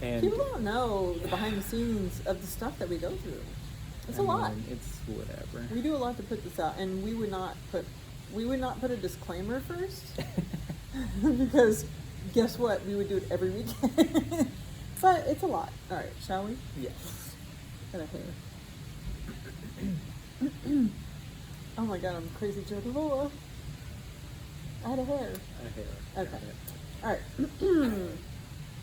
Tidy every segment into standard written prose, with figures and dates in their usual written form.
And people don't know the behind the scenes of the stuff that we go through. It's a lot. It's whatever. We do a lot to put this out, and we would not put a disclaimer first because guess what? We would do it every weekend. But it's a lot. All right, shall we? Yes. Got a hair. Oh my god, I'm crazy Joe. I had a hair. Okay. All right.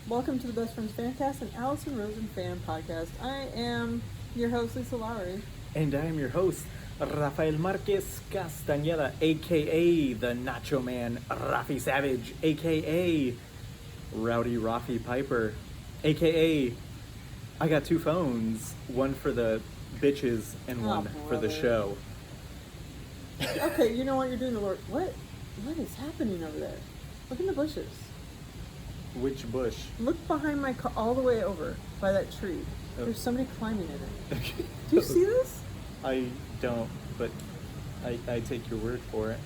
Welcome to the Best Friends Fancast and Allison Rosen Fan Podcast. I am your host, Lisa Lawrie. And I am your host, Rafael Marquez Castañeda, a.k.a. the Nacho Man, Rafi Savage, a.k.a. Rowdy Rafi Piper, a.k.a. I got two phones, one for the bitches and one for the show. Okay, you know what? You're doing the work. What is happening over there? Look in the bushes. Which bush? Look behind my car, all the way over by that tree. Oh. There's somebody climbing in it. Okay. Do you see this? I don't, but I take your word for it.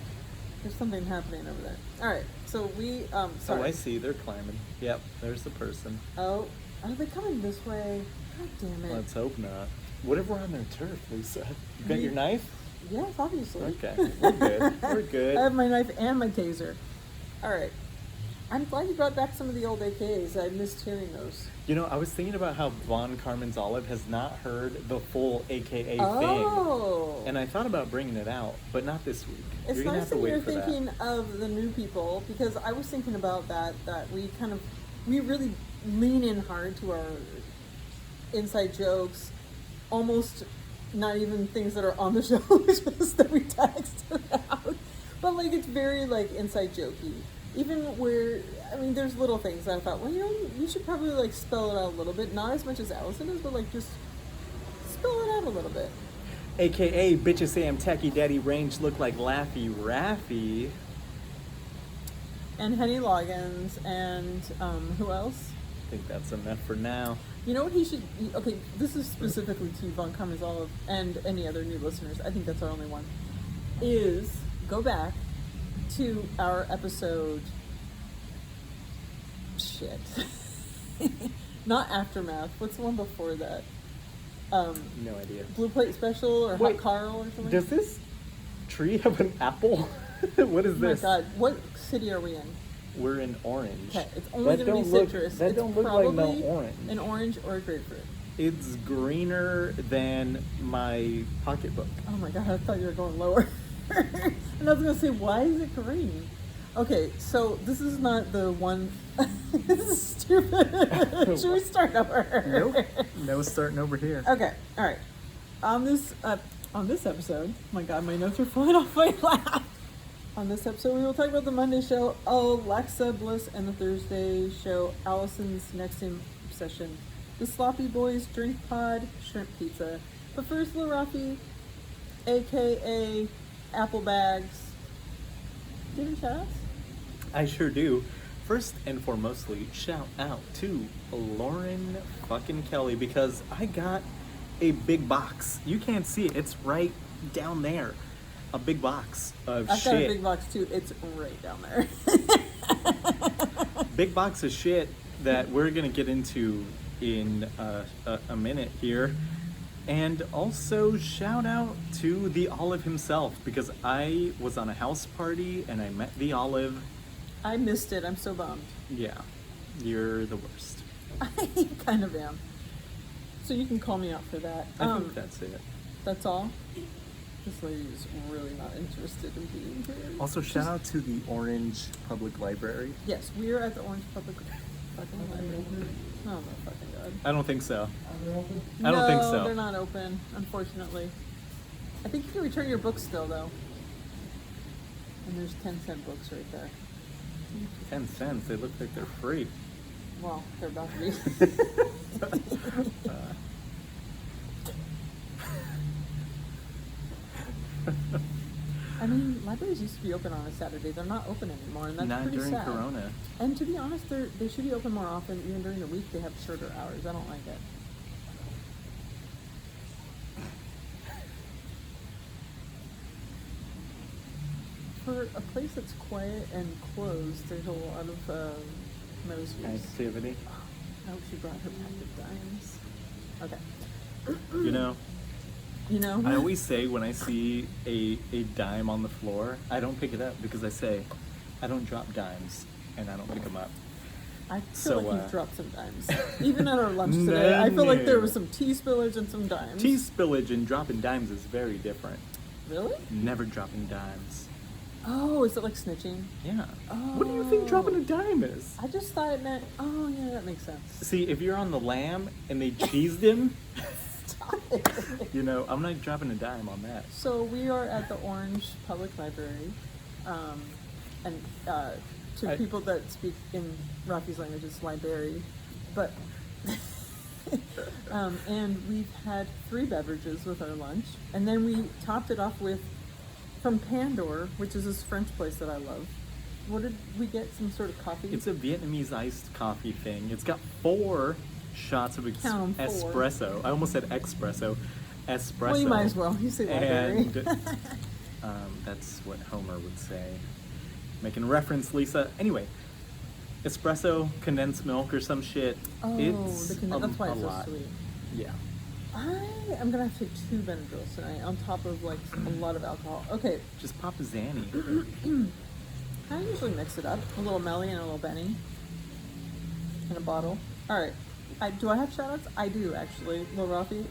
There's something happening over there. All right, so we sorry. Oh, I see. They're climbing. Yep, there's the person. Oh, are they coming this way? God damn it. Let's hope not. What if we're on their turf, Lisa? You got your knife? Yes, obviously. Okay, we're good. We're good. I have my knife and my taser. All right. I'm glad you brought back some of the old AKs. I missed hearing those. You know, I was thinking about how Von Carmen's Olive has not heard the full AKA Oh. thing. And I thought about bringing it out, but not this week. It's You're gonna nice have to that wait you're for thinking that. of the new people, because I was thinking about that we really lean in hard to our inside jokes, almost not even things that are on the show, just that we texted out. But like it's very like inside jokey. Even where, I mean, there's little things that I thought, well, you know, you should probably like spell it out a little bit. Not as much as Allison is, but like just spell it out a little bit. AKA bitches say I'm tacky daddy range look like Laffy Raffy. And Henny Loggins and who else? I think that's enough for now. You know what he should, okay, this is specifically to Von Carmen's Olive and any other new listeners. I think that's our only one. Is go back to our episode, not Aftermath. What's the one before that? No idea. Blue Plate Special or Wait, Hot Carl or something? Does this tree have an apple? What is this? Oh my god, what city are we in? We're in Orange. Okay, it's only going to be citrus. That it's don't look probably like no orange. an orange or a grapefruit. It's greener than my pocketbook. Oh my god, I thought you were going lower. And I was going to say, why is it green? Okay, so this is not the one. This is stupid. Should we start over? Nope. No starting over here. Okay, all right. On this episode, my god, my notes are flying off my lap. On this episode, we will talk about the Monday show, Alexa Bliss, and the Thursday show, Allison's Next Obsession, the Sloppy Boys Drink Pod, Shrimp Pizza. But first, Lil Rafi, aka Apple Bags. Do you have any shout outs? I sure do. First and foremostly, shout out to Lauren fucking Kelly because I got a big box. You can't see it. It's right down there. A big box of I've shit. got a big box too. It's right down there. Big box of shit that we're going to get into in a minute here. And also shout out to the Olive himself because I was on a house party and I met the Olive. I missed it. I'm so bummed. Yeah, you're the worst. I kind of am. So you can call me out for that. I think that's it. That's all? This lady is really not interested in being here. Also, shout out to the Orange Public Library. Yes, we are at the Orange Public fucking Library. Oh my fucking god. I don't think so. No, I don't think so. They're not open, unfortunately. I think you can return your books still, though. And there's 10-cent books right there. 10 cents. They look like they're free. Well, they're about to be. I mean, libraries used to be open on a Saturday. They're not open anymore, and that's Not pretty during sad. Corona. And to be honest, they should be open more often. Even during the week, they have shorter hours. I don't like it. For a place that's quiet and closed, there's a lot of noise use. Activity. Oh, she brought her pack of dimes. Okay. You know, You know? I always say when I see a dime on the floor, I don't pick it up because I say, I don't drop dimes and I don't pick them up. I feel So, like you've dropped some dimes. Even at our lunch today, I feel like there was some tea spillage and some dimes. Tea spillage and dropping dimes is very different. Really? Never dropping dimes. Oh, is it like snitching? Yeah. What do you think dropping a dime is? I just thought it meant, oh yeah, that makes sense. See, if you're on the lamb and they cheesed him, Stop it. you know, I'm not dropping a dime on that. So we are at the Orange Public Library, and to people that speak in Rafi's language, it's library, but and we've had 3 beverages with our lunch, and then we topped it off with from Pandor, which is this French place that I love. What did we get? Some sort of coffee? It's a Vietnamese iced coffee thing. It's got 4 shots of Count 'em, 4. espresso. I almost said espresso. Espresso. Well, you might as well. You say library. And that's what Homer would say. Making reference, Lisa. Anyway, espresso, condensed milk, or some shit. Oh, It's that's why a it's so lot. sweet. Yeah. I am gonna have to take 2 Benadryls tonight on top of like a lot of alcohol. Okay, Just pop a Zanny. I usually mix it up. A little Melly and a little Benny. In a bottle. Alright. Do I have shout outs? I do actually, Lil Rafi.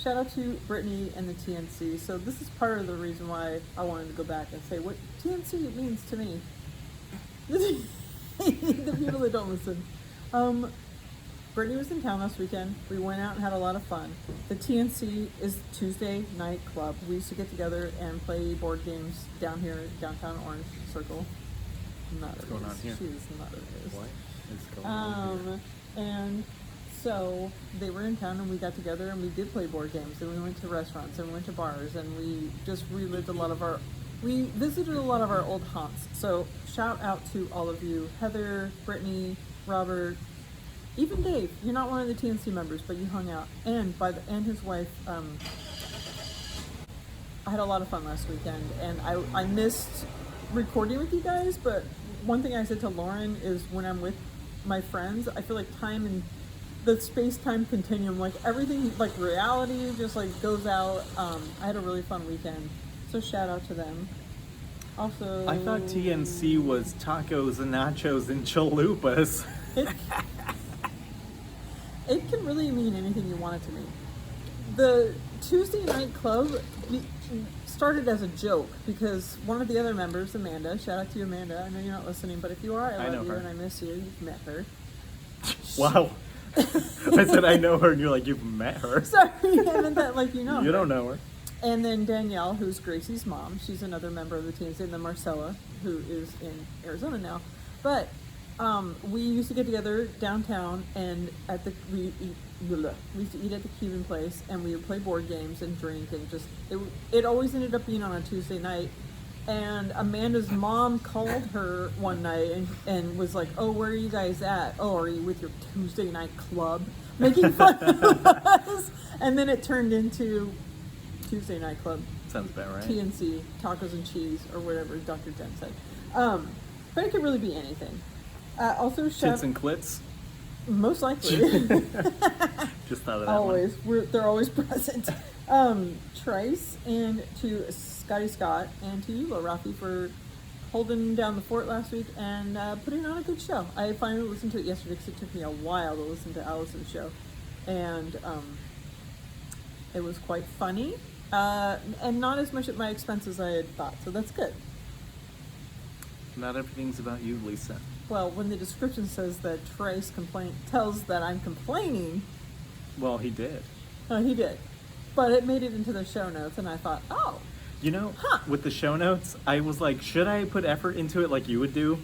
Shout out to Brittany and the TNC. So this is part of the reason why I wanted to go back and say what TNC means to me. The people that don't listen. Brittany was in town last weekend. We went out and had a lot of fun. The TNC is Tuesday night club. We used to get together and play board games down here, downtown Orange Circle. What's going on here? She's not it is. What is going on here? And so they were in town and we got together and we did play board games and we went to restaurants and we went to bars and we just relived we visited a lot of our old haunts. So shout out to all of you, Heather, Brittany, Robert, even Dave. You're not one of the TNC members, but you hung out. And and his wife. I had a lot of fun last weekend, and I missed recording with you guys. But one thing I said to Lauren is when I'm with my friends, I feel like time and the space-time continuum, like everything, like reality, just like goes out. I had a really fun weekend, so shout out to them. Also, I thought TNC was tacos and nachos and chalupas. It can really mean anything you want it to mean. The Tuesday night club started as a joke because one of the other members, Amanda, shout out to you, Amanda. I know you're not listening, but if you are, I love you her. and I miss you. You've met her. Wow. I said I know her, and you're like, you've met her. Sorry, I meant that like you know You her. don't know her. And then Danielle, who's Gracie's mom, she's another member of the TNC, and then Marcella, who is in Arizona now. But we used to get together downtown, and we used to eat at the Cuban place, and we would play board games and drink, and just it always ended up being on a Tuesday night. And Amanda's mom called her one night and was like, "Oh, where are you guys at? Oh, are you with your Tuesday night club?" Making fun of us. And then it turned into Tuesday night club. Sounds about right. TNC, tacos and cheese, or whatever Dr. Jen said. But it could really be anything. Also, Tits and clits. most likely. Just thought of that Always. one. They're always present. Trice, and to Scotty Scott, and to you, Rafi, for holding down the fort last week and putting on a good show. I finally listened to it yesterday because it took me a while to listen to Allison's show. And it was quite funny. And not as much at my expense as I had thought, so that's good. Not everything's about you, Lisa. Well, when the description says that Trace tells that I'm complaining, Well, he did. he did. But it made it into the show notes, and I thought, oh. You know, Huh. with the show notes, I was like, should I put effort into it like you would do?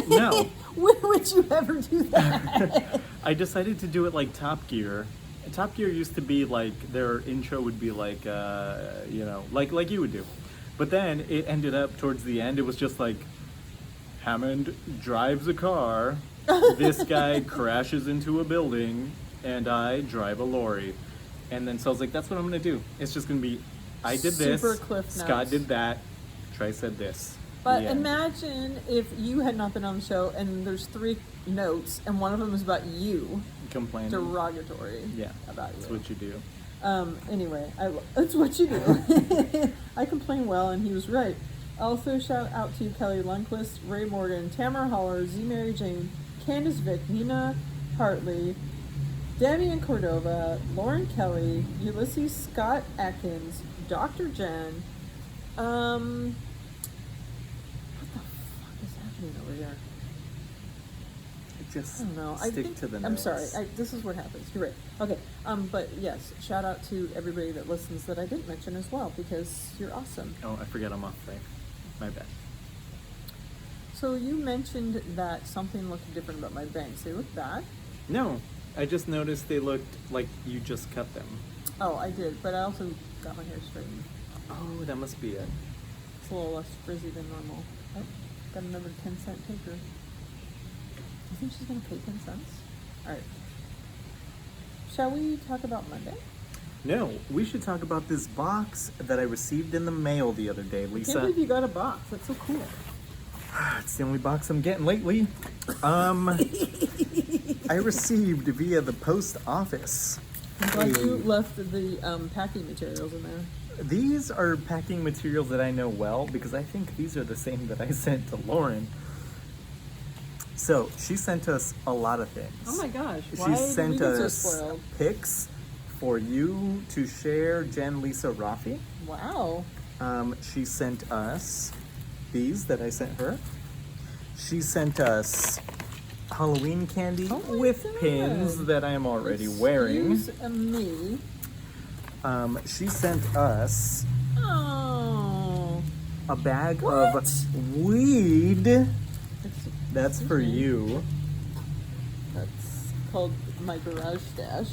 No. When would you ever do that? I decided to do it like Top Gear. Top Gear used to be like, their intro would be like, like you would do. But then it ended up towards the end, it was just like, Hammond drives a car, this guy crashes into a building, and I drive a lorry. And then so I was like, that's what I'm going to do. It's just going to be, I did this, Super Cliff Scott Notes. did that, Trey said this. But The end. imagine if you had not been on the show and there's 3 notes and one of them is about you. Complaining. derogatory Yeah, about you. that's what you do. Anyway, that's what you do. I complain well, and he was right. Also, shout out to Kelly Lundquist, Ray Morgan, Tamara Holler, Z Mary Jane, Candace Vick, Nina Hartley, Damian Cordova, Lauren Kelly, Ulysses Scott Atkins, Dr. Jen. What the fuck is happening over here? Just I don't know. stick to the notes. I'm sorry. This is what happens. You're right. Okay. But yes, shout out to everybody that listens that I didn't mention as well, because you're awesome. Oh, I forget I'm off today. My bad. So you mentioned that something looked different about my bangs. They look bad. No, I just noticed they looked like you just cut them. Oh, I did, but I also got my hair straightened. Oh, that must be it. It's a little less frizzy than normal. Oh, got another 10-cent taker. You think she's gonna pay 10 cents? All right. Shall we talk about Monday? No, we should talk about this box that I received in the mail the other day, I can't Lisa. believe you got a box. That's so cool. It's the only box I'm getting lately. I received via the post office. I'm glad you left the packing materials in there. These are packing materials that I know well, because I think these are the same that I sent to Lauren. So she sent us a lot of things. Oh my gosh! She Why did we sent get so us spoiled? pics for you to share, Jen, Lisa, Rafi. Wow. She sent us these that I sent her. She sent us Halloween candy Oh my with God. pins that I am already wearing. Excuse me. She sent us Oh. a bag What? of weed. That's Excuse for me. you. That's called my garage stash.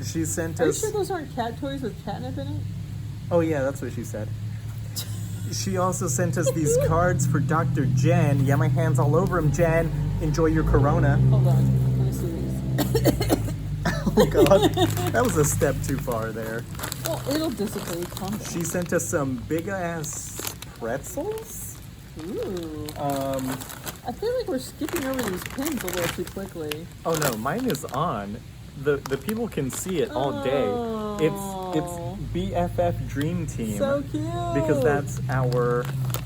She sent Are you us. sure those aren't cat toys with catnip in it? Oh yeah, that's what she said. She also sent us these cards for Dr. Jen. Yeah, my hand's all over them, Jen. Enjoy your Corona. Hold on. Let me see these. Oh God, that was a step too far there. Well, it'll dissipate. Calm down. She sent us some big ass pretzels. Ooh. Um, I feel like we're skipping over these pins a little too quickly. oh no, mine is on. The people can see it all day. It's Oh. BFF Dream Team. So cute. Because that's our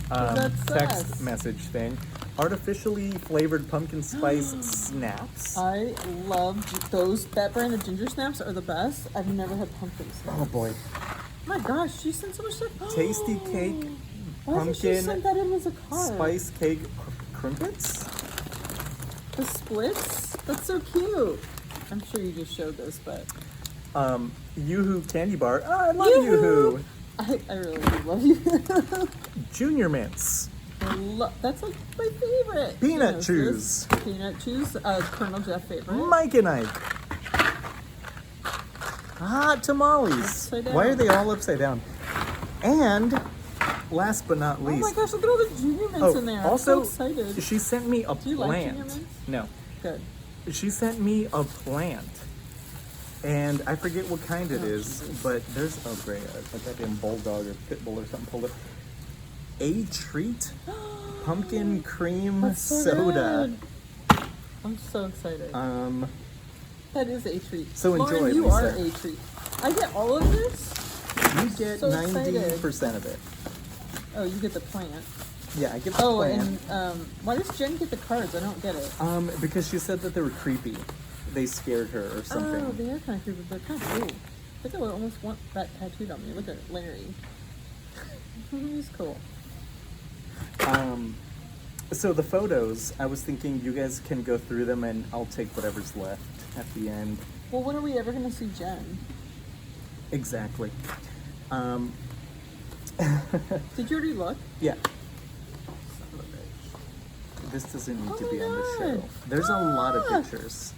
That's text us. message thing. Artificially flavored pumpkin spice snaps. I love those. That brand of ginger snaps are the best. I've never had pumpkin snaps. Oh boy. My gosh, she sent so much stuff. Tasty cake, Why did she pumpkin, send that in as a card? spice cake crimpets. The splits? That's so cute. I'm sure you just showed this, but Yoo-hoo candy bar. Oh, I love Yoo-hoo! Yoo-hoo. I really do love you. Junior mints. That's like my favorite. Peanut She knows chews. this. Peanut chews. Colonel Jeff favorite. Mike and Ike. Hot tamales. Upside down. Why are they all upside down? And last but not Oh least. my gosh! Look at all the junior mints in there. also, I'm so excited. she sent me a Do you like junior plant. mints? No. Good. She sent me a plant. And I forget what kind it Oh, is, Jesus. but there's a great, a goddamn bulldog or pit bull or something pulled it. A treat pumpkin cream That's so soda. good. I'm so excited. That is a treat. So Lauren, enjoy, you Lisa. are a treat. I get all of this. You get So 90% of it. Oh, you get the plant. Yeah, I get the Oh, plant. and why does Jen get the cards? I don't get it. Because she said that they were creepy. They scared her or something. Oh, they are kind of creepy, but they're kind of cool. I think I would almost want that tattooed on me. Look at Larry. He's cool. So the photos, I was thinking you guys can go through them and I'll take whatever's left at the end. Well, when are we ever going to see Jen? Exactly. Did you already look? Yeah, Son of a bitch. this doesn't need Oh to my be on the God. show. There's a lot of Ah. pictures.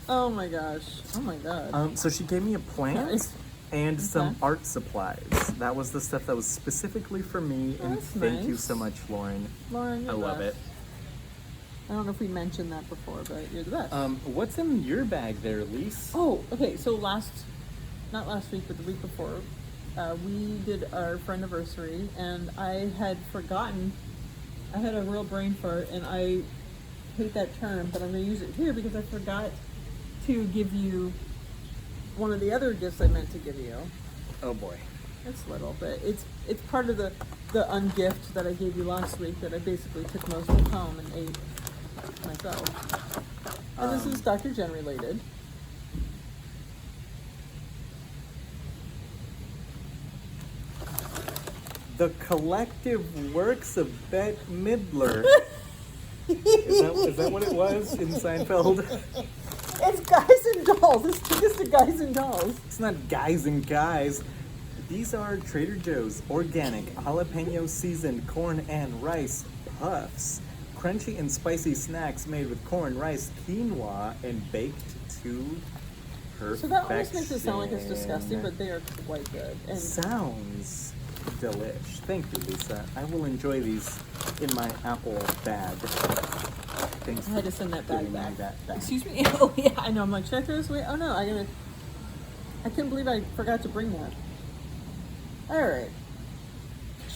Oh my gosh. Oh my god. So she gave me a plant Nice. and some Okay. art supplies. That was the stuff that was specifically for me, and That's thank you nice. so much, Lauren. Lauren, you're I the love best. it. I don't know if we mentioned that before, but you're the best. What's in your bag there, Lise? Oh, okay. So not last week, but the week before, we did our friendiversary, and I had forgotten. I had a real brain fart, and I hate that term, but I'm gonna use it here because I forgot to give you one of the other gifts I meant to give you. Oh boy. It's little, but it's part of the ungift that I gave you last week that I basically took most of home and ate myself. And this is Dr. Jen related. The collective works of Bette Midler. Is that what it was in Seinfeld? It's Guys and Dolls. It's just the Guys and Dolls. It's not Guys and Guys. These are Trader Joe's organic jalapeno seasoned corn and rice puffs. Crunchy and spicy snacks made with corn, rice, quinoa, and baked to perfection. So that almost makes it sound like it's disgusting, but they are quite good. And sounds delish. Thank you, Lisa. I will enjoy these in my Apple bag. Thanks. I had to send that bag giving me back. that back. Excuse me? Oh, yeah, I know. I'm like, should I throw this away? Oh, no, I couldn't believe I forgot to bring that. All right.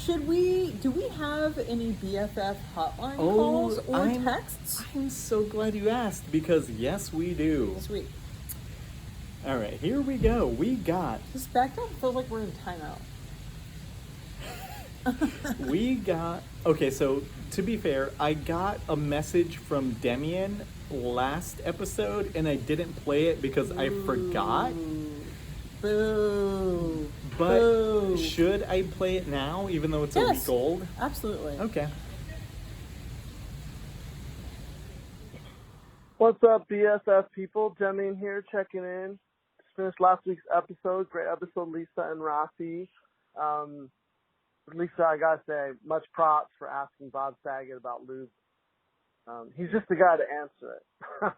Do we have any BFF hotline calls or texts? I'm so glad you asked, because yes, we do. Sweet. All right, here we go. We got... This background feels like we're in timeout. Okay, so to be fair, I got a message from Demian last episode, and I didn't play it because I forgot. Boo. But Boo. should I play it now, even though it's a week old? Absolutely. Okay. What's up, BSF people? Demian here, checking in. Just finished last week's episode. Great episode, Lisa and Rafi. Lisa, I gotta say, much props for asking Bob Saget about lube. He's just the guy to answer it.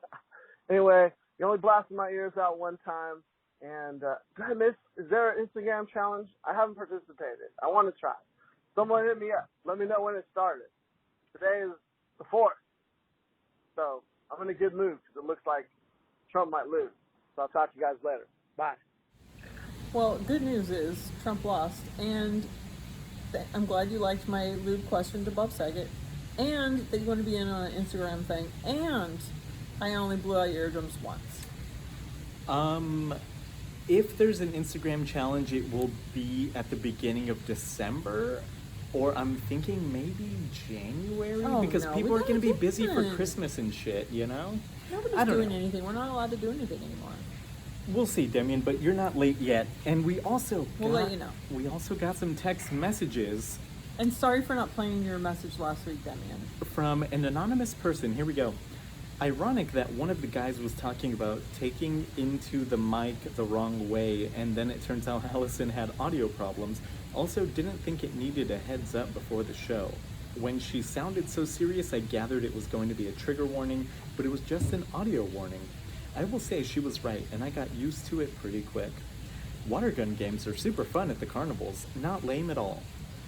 Anyway, you only blasted my ears out one time. And is there an Instagram challenge? I haven't participated. I want to try. Someone hit me up. Let me know when it started. Today is the 4th. So I'm in a good mood because it looks like Trump might lose. So I'll talk to you guys later. Bye. Well, good news is Trump lost. And I'm glad you liked my lube question to Bob Saget. And that you want to be in on an Instagram thing. And I only blew out your eardrums once. If there's an Instagram challenge, it will be at the beginning of December, or I'm thinking maybe January, because people are going to be busy for Christmas and shit, you know? Nobody's doing anything. We're not allowed to do anything anymore. We'll see, Demian, but you're not late yet. And we'll let you know. We also got some text messages. And sorry for not playing your message last week, Demian. From an anonymous person. Here we go. Ironic that one of the guys was talking about taking into the mic the wrong way, and then it turns out Allison had audio problems. Also, didn't think it needed a heads up before the show. When she sounded so serious, I gathered it was going to be a trigger warning, but it was just an audio warning. I will say she was right, and I got used to it pretty quick. Water gun games are super fun at the carnivals, not lame at all.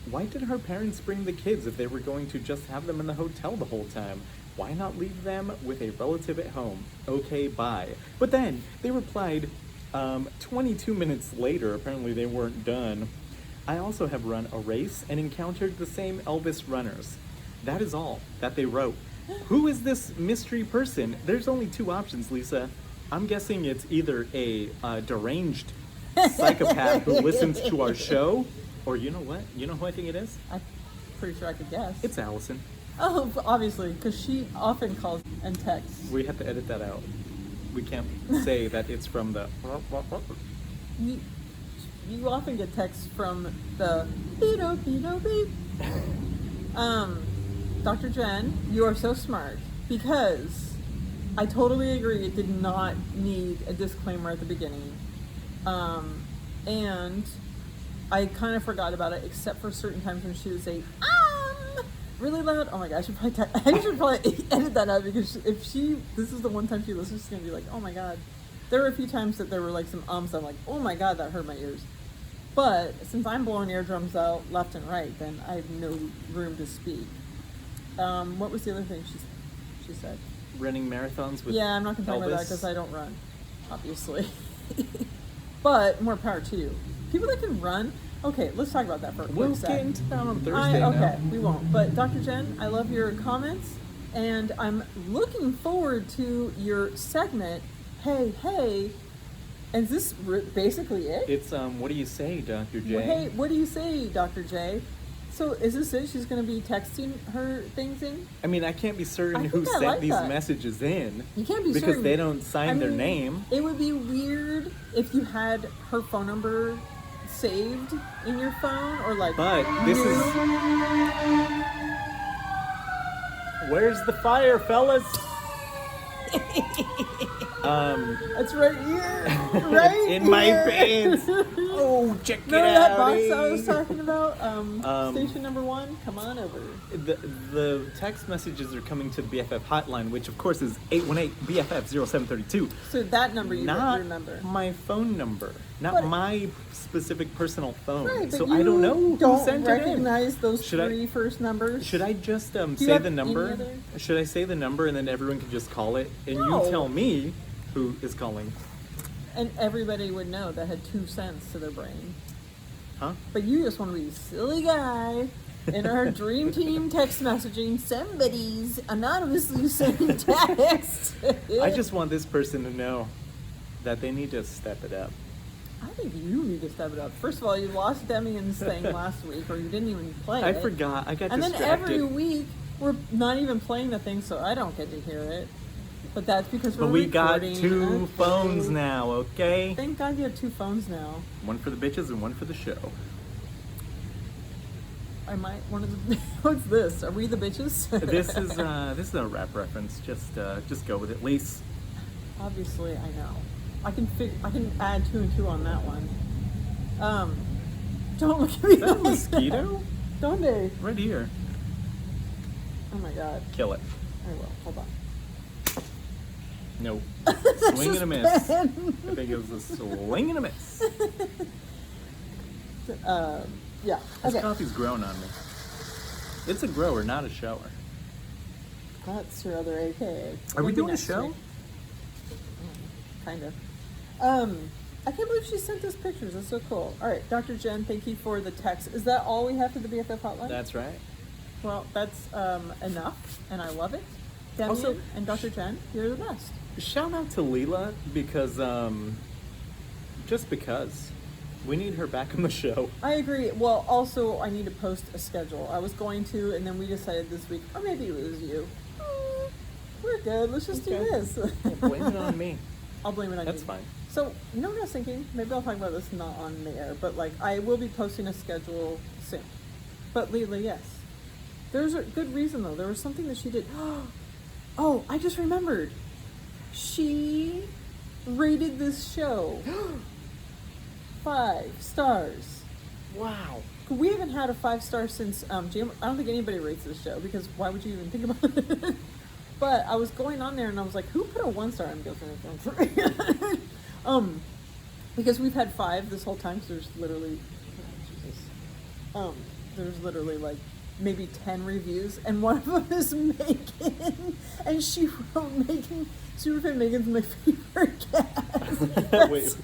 Why did her parents bring the kids if they were going to just have them in the hotel the whole time? Why not leave them with a relative at home? Okay, bye. But then they replied 22 minutes later, apparently they weren't done. I also have run a race and encountered the same Elvis runners. That is all that they wrote. Who is this mystery person? There's only 2 options, Lisa. I'm guessing it's either a deranged psychopath who listens to our show, or you know what? You know who I think it is? I'm pretty sure I could guess. It's Allison. Oh, obviously, because she often calls and texts. We have to edit that out. We can't say that it's from the... You often get texts from the beep. Dr. Jen, you are so smart, because I totally agree it did not need a disclaimer at the beginning. And I kind of forgot about it, except for certain times when she would say, really loud. Oh my gosh, I should probably edit that out, because this is the one time she listens, she's gonna be like, oh my god. There were a few times that there were like some ums. I'm like, oh my god, that hurt my ears. But since I'm blowing eardrums out left and right, then I have no room to speak. What was the other thing she said? Running marathons with I'm not gonna talk about that because I don't run, obviously. But more power to you. People that can run. Okay, let's talk about that for a quick sec. We'll get into that on Thursday okay, we won't. But Dr. Jen, I love your comments, and I'm looking forward to your segment hey. And is this basically it? It's, what do you say, Dr. J? Well, hey, what do you say, Dr. J? So is this it? She's going to be texting her things in? I mean, I can't be certain I who think I sent like these that. messages in. You can't be because certain. they don't sign their mean, name. It would be weird if you had her phone number saved in your phone or like. But this is. Where's the fire, fellas? It's right here, right in my here. pants. Oh, check it Remember out. that box I was talking about? Station number 1? Come on over. The text messages are coming to the BFF hotline, which of course is 818-BFF-0732. So that number you Not remember. my phone number. Not But- my specific personal phone. Right, but so you I don't know who don't sent it in. recognize those Should I- three first numbers. Should I just you say have the number? any other- Should I say the number and then everyone can just call it? And No. you tell me who is calling. And everybody would know that had 2 cents to their brain. Huh? But you just want to be a silly guy in our dream team text messaging. Somebody's anonymously sending text. I just want this person to know that they need to step it up. I think you need to step it up. First of all, you lost Demian's thing last week, or you didn't even play I it. forgot. I got And then distracted. every week, we're not even playing the thing, so I don't get to hear it. But that's because we're But we got recording. 2 Okay. phones now, okay? Thank God you have 2 phones now. One for the bitches and one for the show. I might one of the. What's this? Are we the bitches? This is a rap reference. Just go with it, Lise. Obviously, I know. I can add 2 and 2 on that one. Don't look at me. Is that a like mosquito? that. Donde? Right here. Oh my God. Kill it. I will. Hold on. Nope. That's Swing and a miss. just I bad. think it was a swing and a miss. Yeah. This Okay. coffee's grown on me. It's a grower, not a shower. That's your other AKA. Are we Maybe doing a next show? week. Kind of. I can't believe she sent us pictures. That's so cool. All right, Dr. Jen, thank you for the text. Is that all we have to the BFF hotline? That's right. Well, that's enough, and I love it. Demian Also- and Dr. Jen, you're the best. Shout out to Leela because just because we need her back on the show. I agree. Well, also, I need to post a schedule. I was going to, and then we decided this week, or maybe it was you. We're good. Let's just do Okay. this. Blame it on me. I'll blame it on you. That's fine. So, you know what I was thinking? Maybe I'll talk about this not on the air, but like, I will be posting a schedule soon. But Leela, yes. There's a good reason though. There was something that she did. Oh, I just remembered. She rated this show 5 stars. Wow. We haven't had a 5-star since Jam. I don't think anybody rates this show because why would you even think about it? But I was going on there and I was like, who put a 1 star on GoFundMe? Because we've had 5 this whole time. So there's literally, there's literally like maybe 10 reviews, and one of them is Megan, and she wrote Megan. Superfan Megan's my favorite cat. Wait.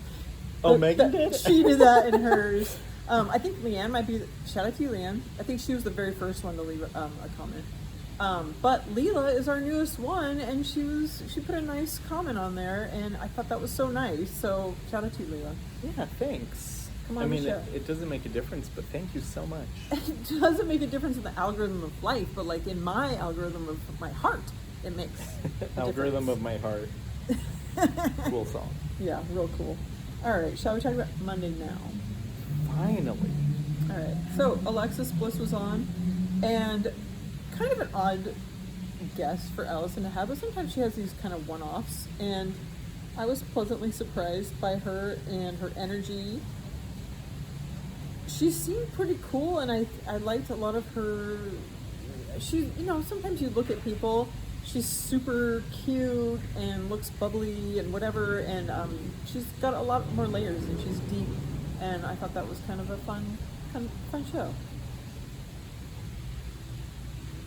Oh, Megan did? She did that in hers. I think Leanne might be. Shout out to you, Leanne. I think she was the very first one to leave a comment. But Leela is our newest one, and she put a nice comment on there, and I thought that was so nice. So shout out to you, Leela. Yeah, thanks. Come on I the mean, show. it doesn't make a difference, but thank you so much. It doesn't make a difference in the algorithm of life, but like in my algorithm of my heart, it makes a Algorithm difference. of my heart. Cool song. Yeah, real cool. All right, shall we talk about Monday now? Finally. All right. So Alexis Bliss was on, and kind of an odd guest for Allison to have, but sometimes she has these kind of one-offs, and I was pleasantly surprised by her and her energy. She seemed pretty cool, and I liked a lot of her. She, sometimes you look at people, she's super cute and looks bubbly and whatever, and she's got a lot more layers and she's deep, and I thought that was kind of a fun show.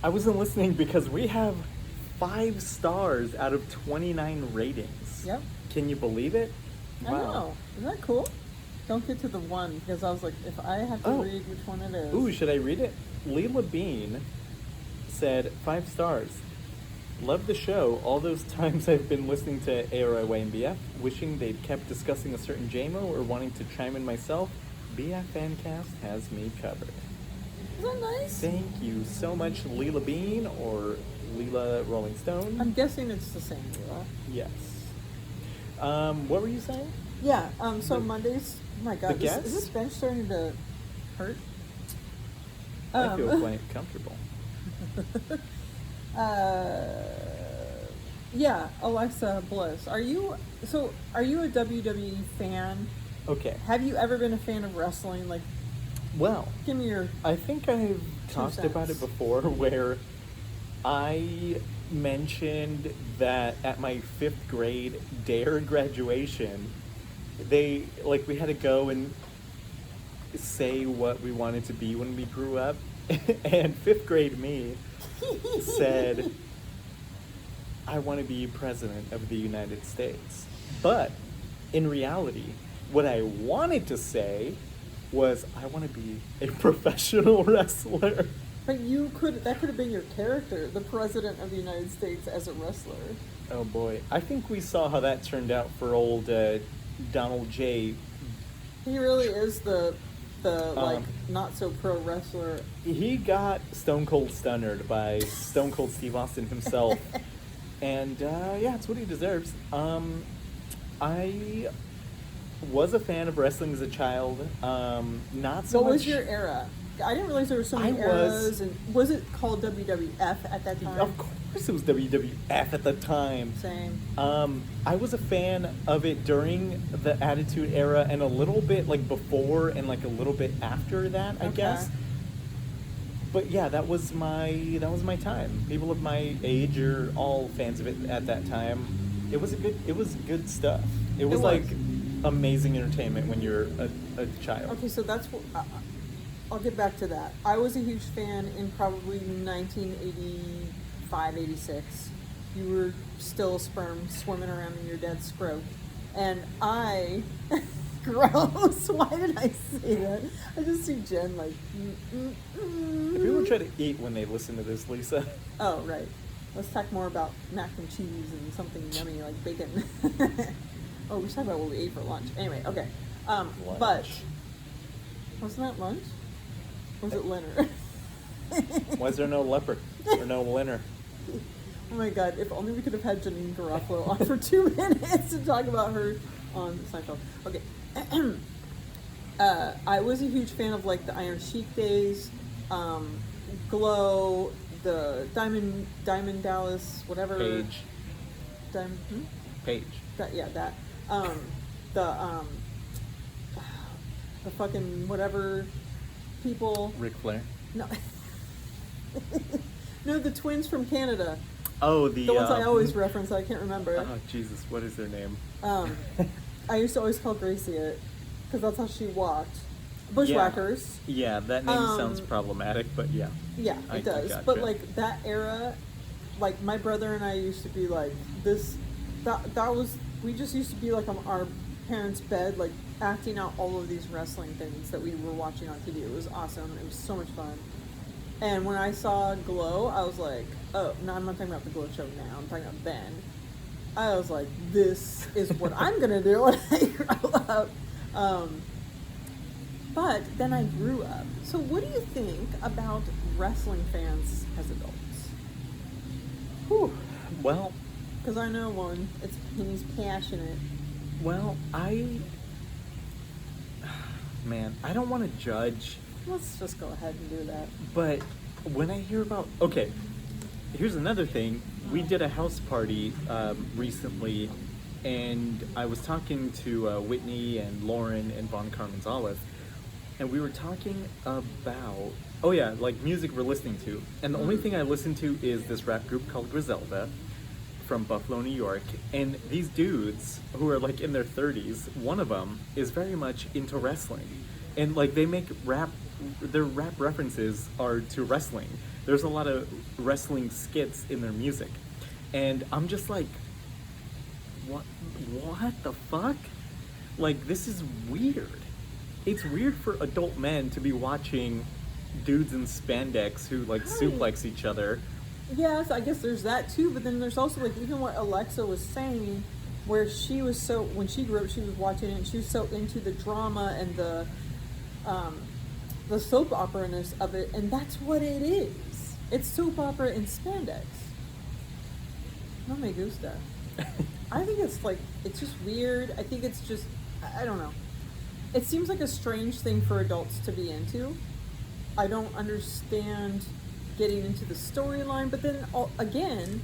I wasn't listening because we have 5 stars out of 29 ratings. Yep. Can you believe it? I know. Isn't that cool? Don't get to the one, because I was like, if I have to read which one it is. Ooh, should I read it? Leela Bean said 5 stars. Love the show. All those times I've been listening to ARIY and BF, wishing they'd kept discussing a certain JMO or wanting to chime in myself, BF Fancast has me covered. Is that nice? Thank you so much, Leela Bean or Leela Rolling Stone. I'm guessing it's the same, Leela. Yes. What were you saying? Yeah, so Mondays, oh my God, The guests? is this bench starting to hurt? I feel quite comfortable. Yeah, Alexa Bliss. Are you a WWE fan? Okay. Have you ever been a fan of wrestling? Like, Well, give me your I think I've talked about it cents. before where I mentioned that at my 5th grade DARE graduation, we had to go and say what we wanted to be when we grew up. And 5th grade me said, I want to be president of the United States. But in reality, what I wanted to say was, I want to be a professional wrestler. But that could have been your character, the president of the United States as a wrestler. Oh boy. I think we saw how that turned out for old Donald J. He really is the not so pro wrestler. He got Stone Cold Stunnered by Stone Cold Steve Austin himself. And yeah, it's what he deserves. I was a fan of wrestling as a child. Not so much. What was your era? I didn't realize there were so many eras. And was it called WWF at that time? Of course it was WWF at the time. Same. I was a fan of it during the Attitude Era and a little bit like before and like a little bit after that, I guess. But yeah, that was my time. People of my age are all fans of it at that time. It was good stuff. It was like amazing entertainment when you're a child. Okay, so that's what I'll get back to that. I was a huge fan in probably 1985, 86. You were still a sperm swimming around in your dad's scrot. And I... Gross. Why did I say that? I just see Jen like... People try to eat when they listen to this, Lisa. Oh, right. Let's talk more about mac and cheese and something yummy like bacon. Oh, we should talk about what we ate for lunch. Anyway, okay. But... Wasn't that lunch? Or was it Leonard? Why is there no leopard or no Leonard? Oh my God, if only we could have had Janine Garofalo on for 2 minutes to talk about her on Seinfeld. Okay. I was a huge fan of like the Iron Sheik days, Glow, the Diamond Dallas, whatever. Paige. Paige. That. The fucking whatever people. Ric Flair. No. No, the twins from Canada. Oh, the ones I always reference. I can't remember. Oh Jesus, what is their name? I used to always call Gracie it because that's how she walked. Bushwhackers. Yeah, that name sounds problematic, but yeah. Yeah, it does. Gotcha. But like that era, like my brother and I used to be like this. That was we just used to be like on our parents' bed, like acting out all of these wrestling things that we were watching on TV. It was awesome. It was so much fun. And when I saw Glow, I was like, oh, no, I'm not talking about the Glow show now. I'm talking about then. I was like, this is what I'm going to do when I grow up. But then I grew up. So what do you think about wrestling fans as adults? Whew. Well, because I know one. He's passionate. Well, I don't want to judge. Let's just go ahead and do that. But when I hear about... Okay, here's another thing. We did a house party recently, and I was talking to Whitney and Lauren and Von Carmenzalis, and we were talking about... Oh yeah, like music we're listening to. And the only thing I listen to is this rap group called Griselda from Buffalo, New York. And these dudes, who are like in their 30s, one of them is very much into wrestling. And like they make their rap references are to wrestling. There's a lot of wrestling skits in their music. And I'm just like, what the fuck? Like, this is weird. It's weird for adult men to be watching dudes in spandex who like suplex each other Yes, I guess there's that too, but then there's also like even what Alexa was saying, where she was so when she grew up, she was watching it, and she was so into the drama and the soap opera-ness of it, and that's what it is. It's soap opera in spandex. No me gusta. I think it's like it's just weird. I think it's just I don't know. It seems like a strange thing for adults to be into. I don't understand getting into the storyline, but then again,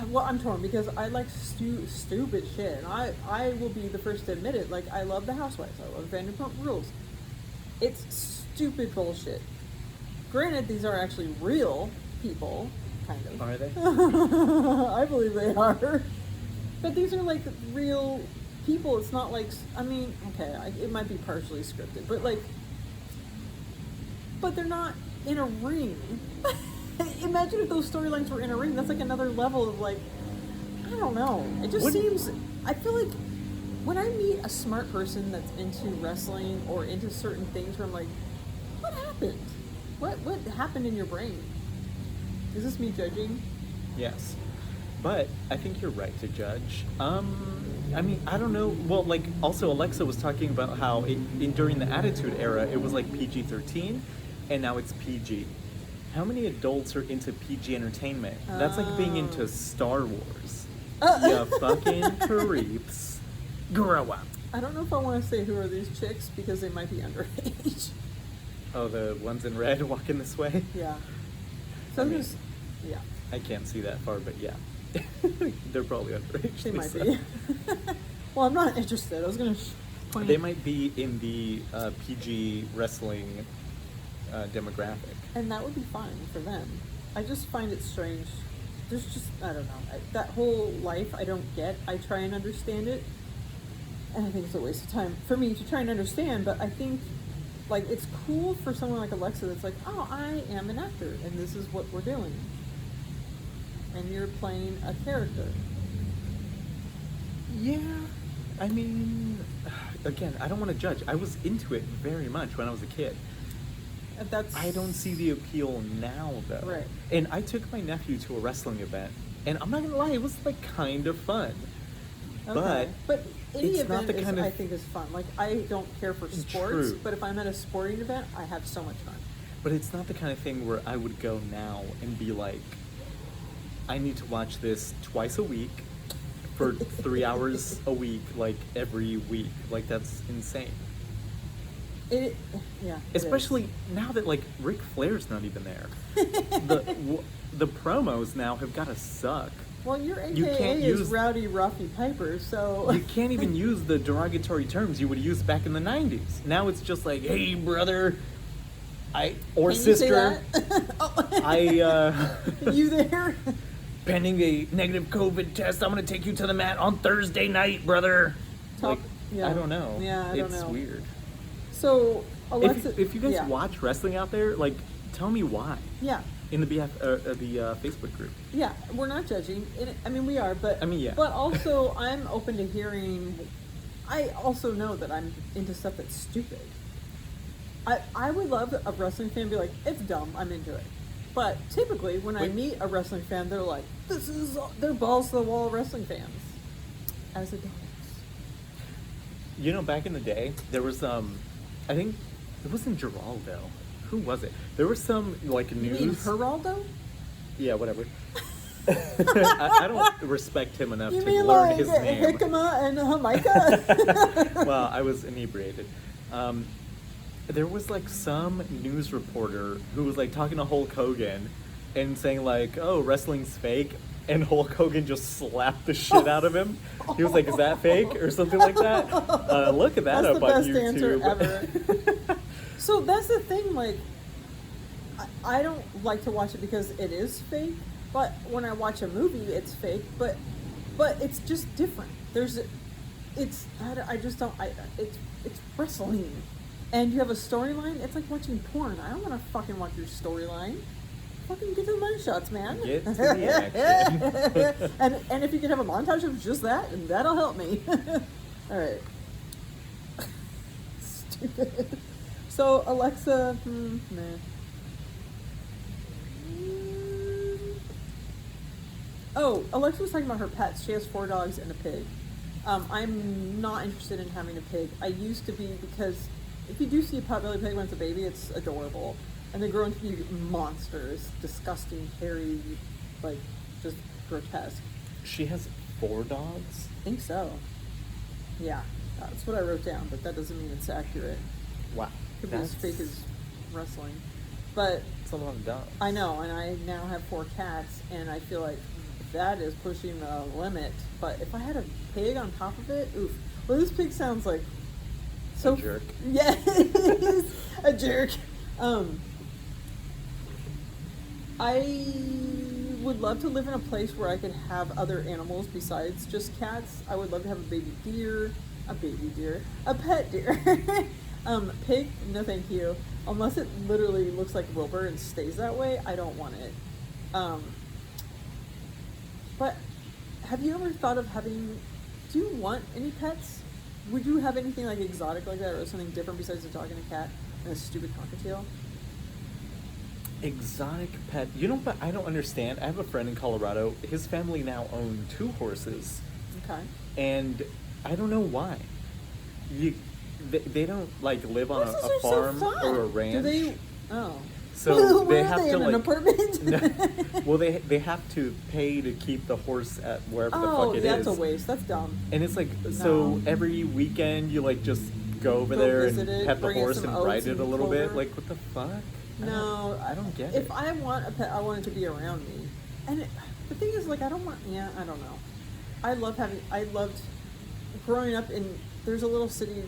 well, I'm torn because I like stupid shit, and I will be the first to admit it. Like, I love The Housewives, I love Vanderpump Rules. It's stupid bullshit. Granted, these are actually real people, kind of. Are they? I believe they are. But these are like real people. It's not like, I mean, okay, it might be partially scripted, but like, but they're not in a ring. Imagine if those storylines were in a ring. That's like another level of like, I don't know. It just seems, I feel like when I meet a smart person that's into wrestling or into certain things where I'm like, what happened? What happened in your brain? Is this me judging? Yes. But I think you're right to judge. I mean, I don't know. Well, like, also Alexa was talking about how during the Attitude Era, it was like PG-13, and now it's PG. How many adults are into PG entertainment? That's like being into Star Wars. You fucking creeps. Grow up. I don't know if I want to say who are these chicks because they might be underage. Oh, the ones in red walking this way? Yeah. So yeah. I can't see that far, but yeah. They're probably underage. They might be. Well, I'm not interested. I was going to point They might be in the PG wrestling demographic. And that would be fine for them. I just find it strange. There's just, I don't know. That whole life I don't get. I try and understand it. And I think it's a waste of time for me to try and understand. But I think, like, it's cool for someone like Alexa that's like, oh, I am an actor. And this is what we're doing. And you're playing a character. Yeah. I mean, again, I don't want to judge. I was into it very much when I was a kid. I don't see the appeal now, though. Right. And I took my nephew to a wrestling event, and I'm not gonna lie, it was like kind of fun. Okay. But any it's event not the kind I of, think is fun. Like, I don't care for sports, True. but if I'm at a sporting event, I have so much fun. But it's not the kind of thing where I would go now and be like, I need to watch this twice a week for 3 hours a week, like every week. Like, that's insane. Yeah. Especially now that like Ric Flair's not even there. the promos now have got to suck. Well, your You AKA can't is use- Rowdy Ruffy Piper, so You can't even use the derogatory terms you would use back in the 90s. Now it's just like, hey, brother, or Can sister, you say that? You there? pending a negative COVID test, I'm going to take you to the mat on Thursday night, brother. Talk- Like, yeah. I don't know. Yeah, I don't know. It's weird. So Alexa, If you guys yeah. watch wrestling out there, like, tell me why. Yeah. In the Facebook group. Yeah, we're not judging. I mean, we are, but I mean, yeah. But also, I'm open to hearing. I also know that I'm into stuff that's stupid. I would love a wrestling fan to be like, it's dumb, I'm into it. But typically, when I meet a wrestling fan, they're like, they're balls to the wall wrestling fans. As adults. You know, back in the day, there was I think it wasn't Geraldo. Who was it? There was some like news. You mean Geraldo? Yeah, whatever. I don't respect him enough You to mean learn like his name. Hickama and Jamaica? Well, I was inebriated. There was like some news reporter who was like talking to Hulk Hogan and saying like, "Oh, wrestling's fake," and Hulk Hogan just slapped the shit out of him. He was like, "Is that fake?" or something like that. Look at that That's up the on best YouTube. answer ever. So that's the thing, like, I don't like to watch it because it is fake, but when I watch a movie, it's fake, but it's just different. It's wrestling. And you have a storyline, it's like watching porn. I don't want to fucking watch your storyline. Fucking get to the money shots, man. Get to the action. and if you can have a montage of just that, that'll help me. All right. Stupid. So Alexa, nah. Oh, Alexa was talking about her pets. She has 4 dogs and a pig. I'm not interested in having a pig. I used to be, because if you do see a potbelly pig when it's a baby, it's adorable. And they grow into be monsters, disgusting, hairy, like, just grotesque. She has 4 dogs? I think so. Yeah, that's what I wrote down, but that doesn't mean it's accurate. Wow. Could be as fake as wrestling. But it's a lot of dogs. I know, and I now have 4 cats, and I feel like that is pushing the limit. But if I had a pig on top of it, oof. Well, this pig sounds like so a jerk. Yeah, it is a jerk. I would love to live in a place where I could have other animals besides just cats. I would love to have a pet deer. Pig, no thank you. Unless it literally looks like Wilbur and stays that way, I don't want it. But have you ever thought of do you want any pets? Would you have anything like exotic like that, or something different besides a dog and a cat and a stupid cockatiel? Exotic pet. You know what I don't understand? I have a friend in Colorado. His family now own 2 horses. Okay. And I don't know why. They don't like live on a farm or a ranch. Do they? Oh. So Where they are have they, to in like an apartment? well, they have to pay to keep the horse at wherever the fuck it is. Oh, that's a waste. That's dumb. And it's like, so every weekend you like just go over there and pet the horse and ride it a little bit. Like, what the fuck? No, I don't get it. If I want a pet, I want it to be around me. And the thing is, like, I don't know. I loved growing up there's a little city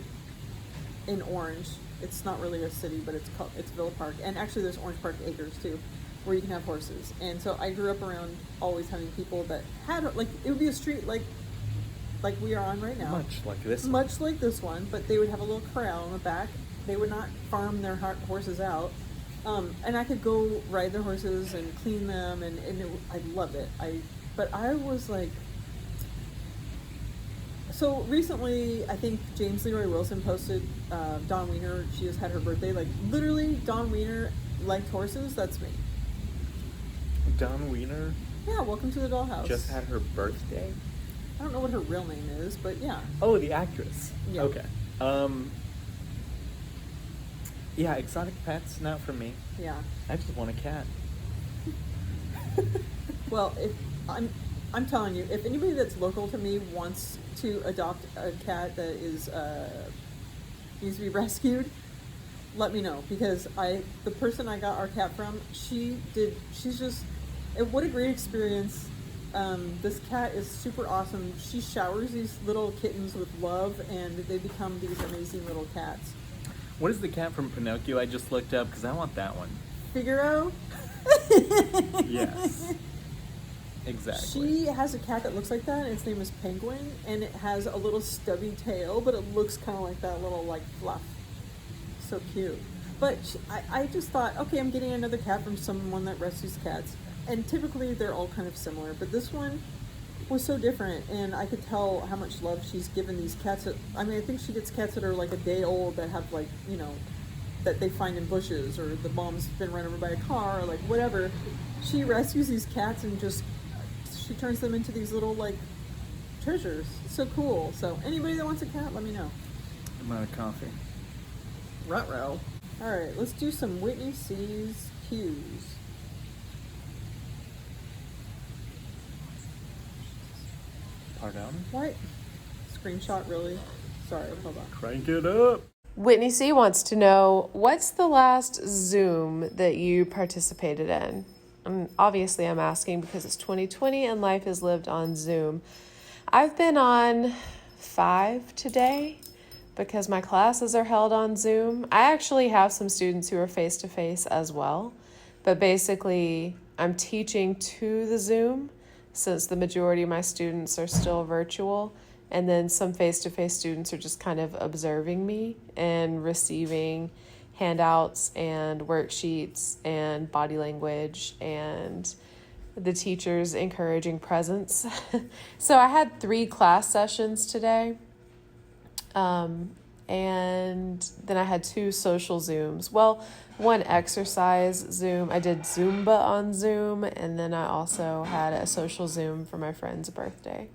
in Orange. It's not really a city, but it's Villa Park. And actually there's Orange Park Acres too, where you can have horses. And so I grew up around always having people that had, like, it would be a street like we are on right now. Much like this one, but they would have a little corral in the back. They would not farm their horses out. And I could go ride their horses and clean them, and I loved it. But I was like, so recently, I think James Leroy Wilson posted Dawn Wiener. She just had her birthday. Like, literally, Dawn Wiener liked horses. That's me. Dawn Wiener? Yeah, welcome to the dollhouse. Just had her birthday? I don't know what her real name is, but yeah. Oh, the actress. Yeah. Okay. Yeah, exotic pets, not for me. Yeah. I just want a cat. Well, if I'm telling you, if anybody that's local to me wants to adopt a cat that is needs to be rescued, let me know, because the person I got our cat from, what a great experience. This cat is super awesome. She showers these little kittens with love, and they become these amazing little cats. What is the cat from Pinocchio I just looked up? Because I want that one. Figaro? Yes. Exactly. She has a cat that looks like that, and its name is Penguin, and it has a little stubby tail, but it looks kind of like that little, like, fluff. So cute. But I just thought, okay, I'm getting another cat from someone that rescues cats. And typically they're all kind of similar, but this one was so different, and I could tell how much love she's given these cats. I think she gets cats that are like a day old that have, like, that they find in bushes, or the mom's been run over by a car, or like whatever. She rescues these cats and she turns them into these little, like, treasures. It's so cool. So anybody that wants a cat, let me know. I'm out of coffee. Ruh-roh. All right, let's do some Whitney C's Q's. Pardon? What? Screenshot, really? Sorry, hold on. Crank it up. Whitney C wants to know, what's the last Zoom that you participated in? Obviously, I'm asking because it's 2020 and life is lived on Zoom. I've been on 5 today because my classes are held on Zoom. I actually have some students who are face-to-face as well, but basically I'm teaching to the Zoom since the majority of my students are still virtual, and then some face-to-face students are just kind of observing me and receiving handouts and worksheets and body language and the teacher's encouraging presence. So I had 3 class sessions today. and then I had 2 social Zooms. Well, one exercise Zoom. I did Zumba on Zoom, and then I also had a social Zoom for my friend's birthday.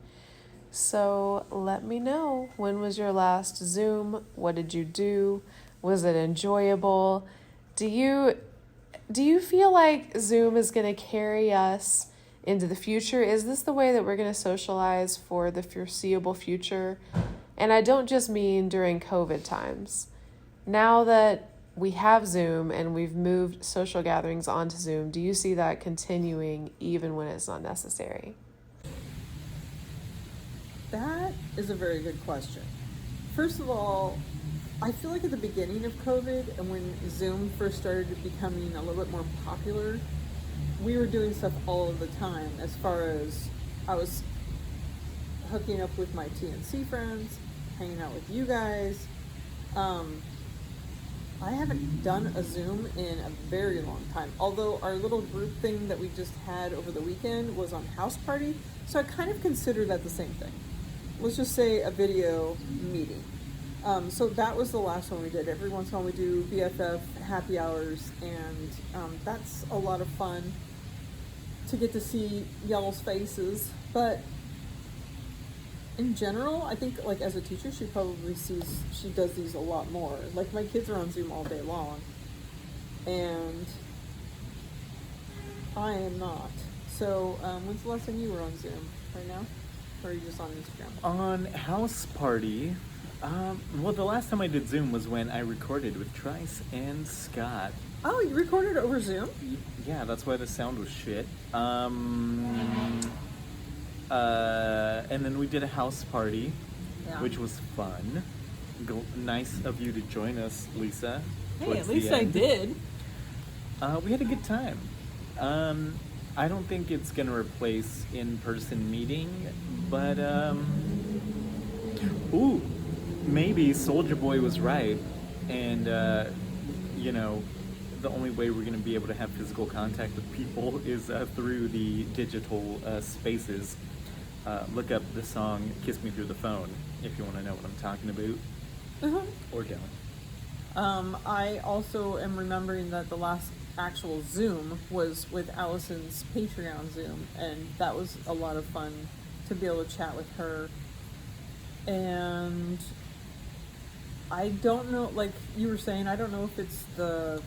So let me know, when was your last Zoom? What did you do? Was it enjoyable? Do you feel like Zoom is going to carry us into the future? Is this the way that we're going to socialize for the foreseeable future? And I don't just mean during COVID times. Now that we have Zoom and we've moved social gatherings onto Zoom, do you see that continuing even when it's not necessary? That is a very good question. First of all, I feel like at the beginning of COVID and when Zoom first started becoming a little bit more popular, we were doing stuff all of the time. As far as I was hooking up with my TNC friends, hanging out with you guys. I haven't done a Zoom in a very long time. Although our little group thing that we just had over the weekend was on House Party, so I kind of consider that the same thing. Let's just say a video meeting. So that was the last one we did. Every once in a while we do BFF happy hours, and that's a lot of fun to get to see y'all's faces. But in general, I think like as a teacher, she does these a lot more. Like my kids are on Zoom all day long, and I am not. So when's the last time you were on Zoom? Right now? Or are you just on Instagram? On House Party, well, the last time I did Zoom was when I recorded with Trice and Scott. Oh, you recorded over Zoom? Yeah, that's why the sound was shit. And then we did a house party, which was fun. Nice of you to join us, Lisa. Hey, at least I did. We had a good time. I don't think it's going to replace in-person meeting, but, maybe Soulja Boy was right. And, the only way we're going to be able to have physical contact with people is through the digital spaces. Look up the song Kiss Me Through the Phone if you want to know what I'm talking about. Or don't. I also am remembering that the last actual Zoom was with Allison's Patreon Zoom, and that was a lot of fun to be able to chat with her. And I don't know, like you were saying, I don't know if it's the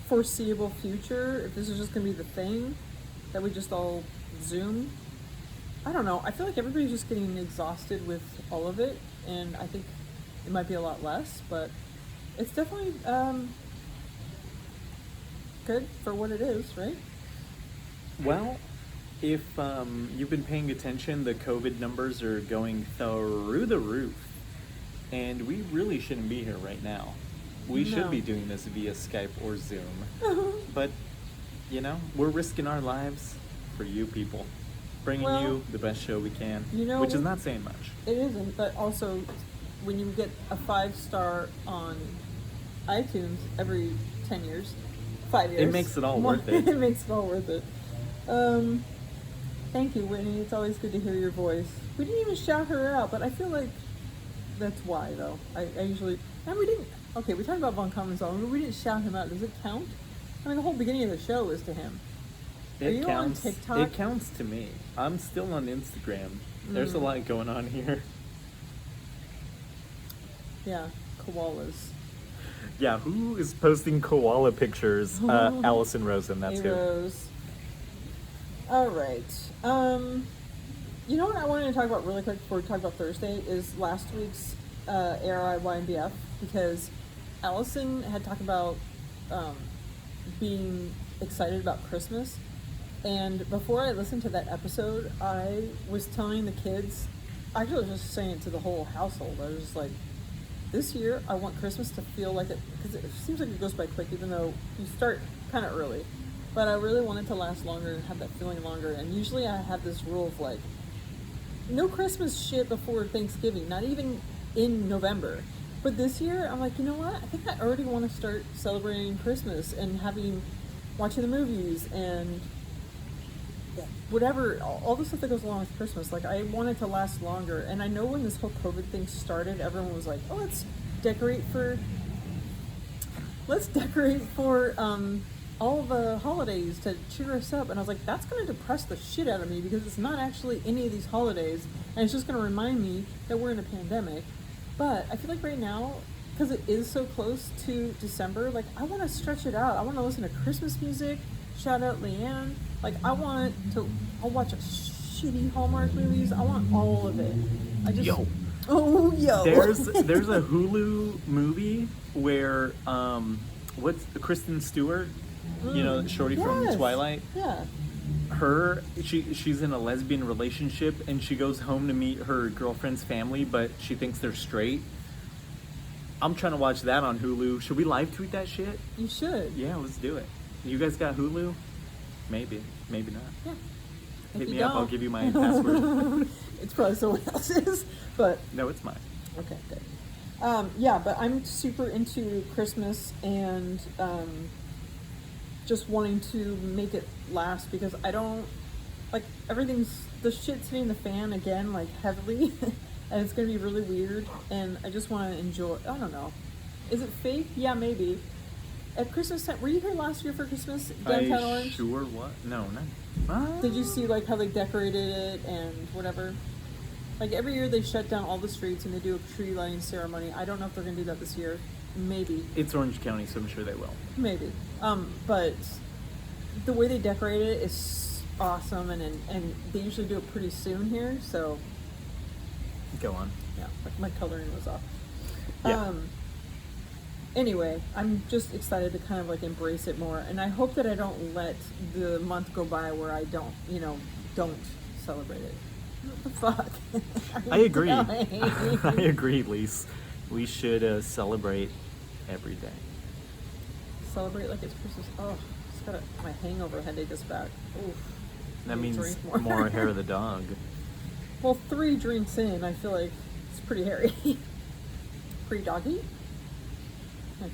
foreseeable future, if this is just going to be the thing that we just all Zoom. I don't know. I feel like everybody's just getting exhausted with all of it, and I think it might be a lot less, but it's definitely good for what it is, right? Well, if you've been paying attention, the COVID numbers are going through the roof, and we really shouldn't be here right now. We should be doing this via Skype or Zoom, but, we're risking our lives for you people. Bringing you the best show we can, which is not saying much. It isn't, but also when you get a 5-star on iTunes every 10 years, 5 years. It makes it all worth it. It makes it all worth it. Thank you, Whitney. It's always good to hear your voice. We didn't even shout her out, but I feel like that's why, though. I usually... And we didn't... Okay, we talked about Von Commonsall, but we didn't shout him out. Does it count? I mean, the whole beginning of the show is to him. It counts. On TikTok? It counts to me. I'm still on Instagram. There's a lot going on here. Yeah, koalas. Yeah, who is posting koala pictures? Allison Rosen, that's who. Rose. All right. You know what I wanted to talk about really quick before we talk about Thursday is last week's ARI YNBF, because Allison had talked about being excited about Christmas. And before I listened to that episode, I was telling the kids, actually I was just saying it to the whole household, I was just like, this year I want Christmas to feel like it, because it seems like it goes by quick even though you start kind of early. But I really want it to last longer and have that feeling longer. And usually I have this rule of like, no Christmas shit before Thanksgiving, not even in November. But this year I'm like, you know what? I think I already want to start celebrating Christmas and watching the movies and whatever, all the stuff that goes along with Christmas. Like, I want it to last longer. And I know when this whole COVID thing started, everyone was like, oh, decorate for all the holidays to cheer us up. And I was like, that's going to depress the shit out of me because it's not actually any of these holidays, and it's just going to remind me that we're in a pandemic. But I feel like right now, because it is so close to December, like I want to stretch it out. I want to listen to Christmas music. Shout out Leanne. Like I'll watch a shitty Hallmark movies. I want all of it. Yo. Oh, yo. There's a Hulu movie where what's Kristen Stewart, you know, Shorty from Yes. Twilight. Yeah. She's in a lesbian relationship and she goes home to meet her girlfriend's family, but she thinks they're straight. I'm trying to watch that on Hulu. Should we live tweet that shit? You should. Yeah, let's do it. You guys got Hulu? Maybe not. Yeah. Hit If you me up, I'll don't- give you my password. It's probably someone else's, but No, it's mine. okay, good. Yeah, but I'm super into Christmas and just wanting to make it last because I don't like the shit's hitting the fan again, like heavily, and it's gonna be really weird. And I just want to enjoy. I don't know. Is it fake? Yeah, maybe. At Christmas time, were you here last year for Christmas? Downtown Orange. Sure what? No, not. Did you see like how they decorated it and whatever? Like every year they shut down all the streets and they do a tree lighting ceremony. I don't know if they're gonna do that this year. Maybe. It's Orange County, so I'm sure they will. Maybe. But the way they decorate it is awesome, and they usually do it pretty soon here. So Go on. yeah, like my coloring was off. Yeah. Anyway, I'm just excited to kind of like embrace it more, and I hope that I don't let the month go by where I don't celebrate it. What the fuck? I agree. Dying. I agree, Lise. We should celebrate every day. Celebrate like it's Christmas. Oh, just got my hangover headache is back. Oof. That Need to means drink more hair of the dog. Well, 3 drinks in, I feel like it's pretty hairy. Pretty doggy? Okay.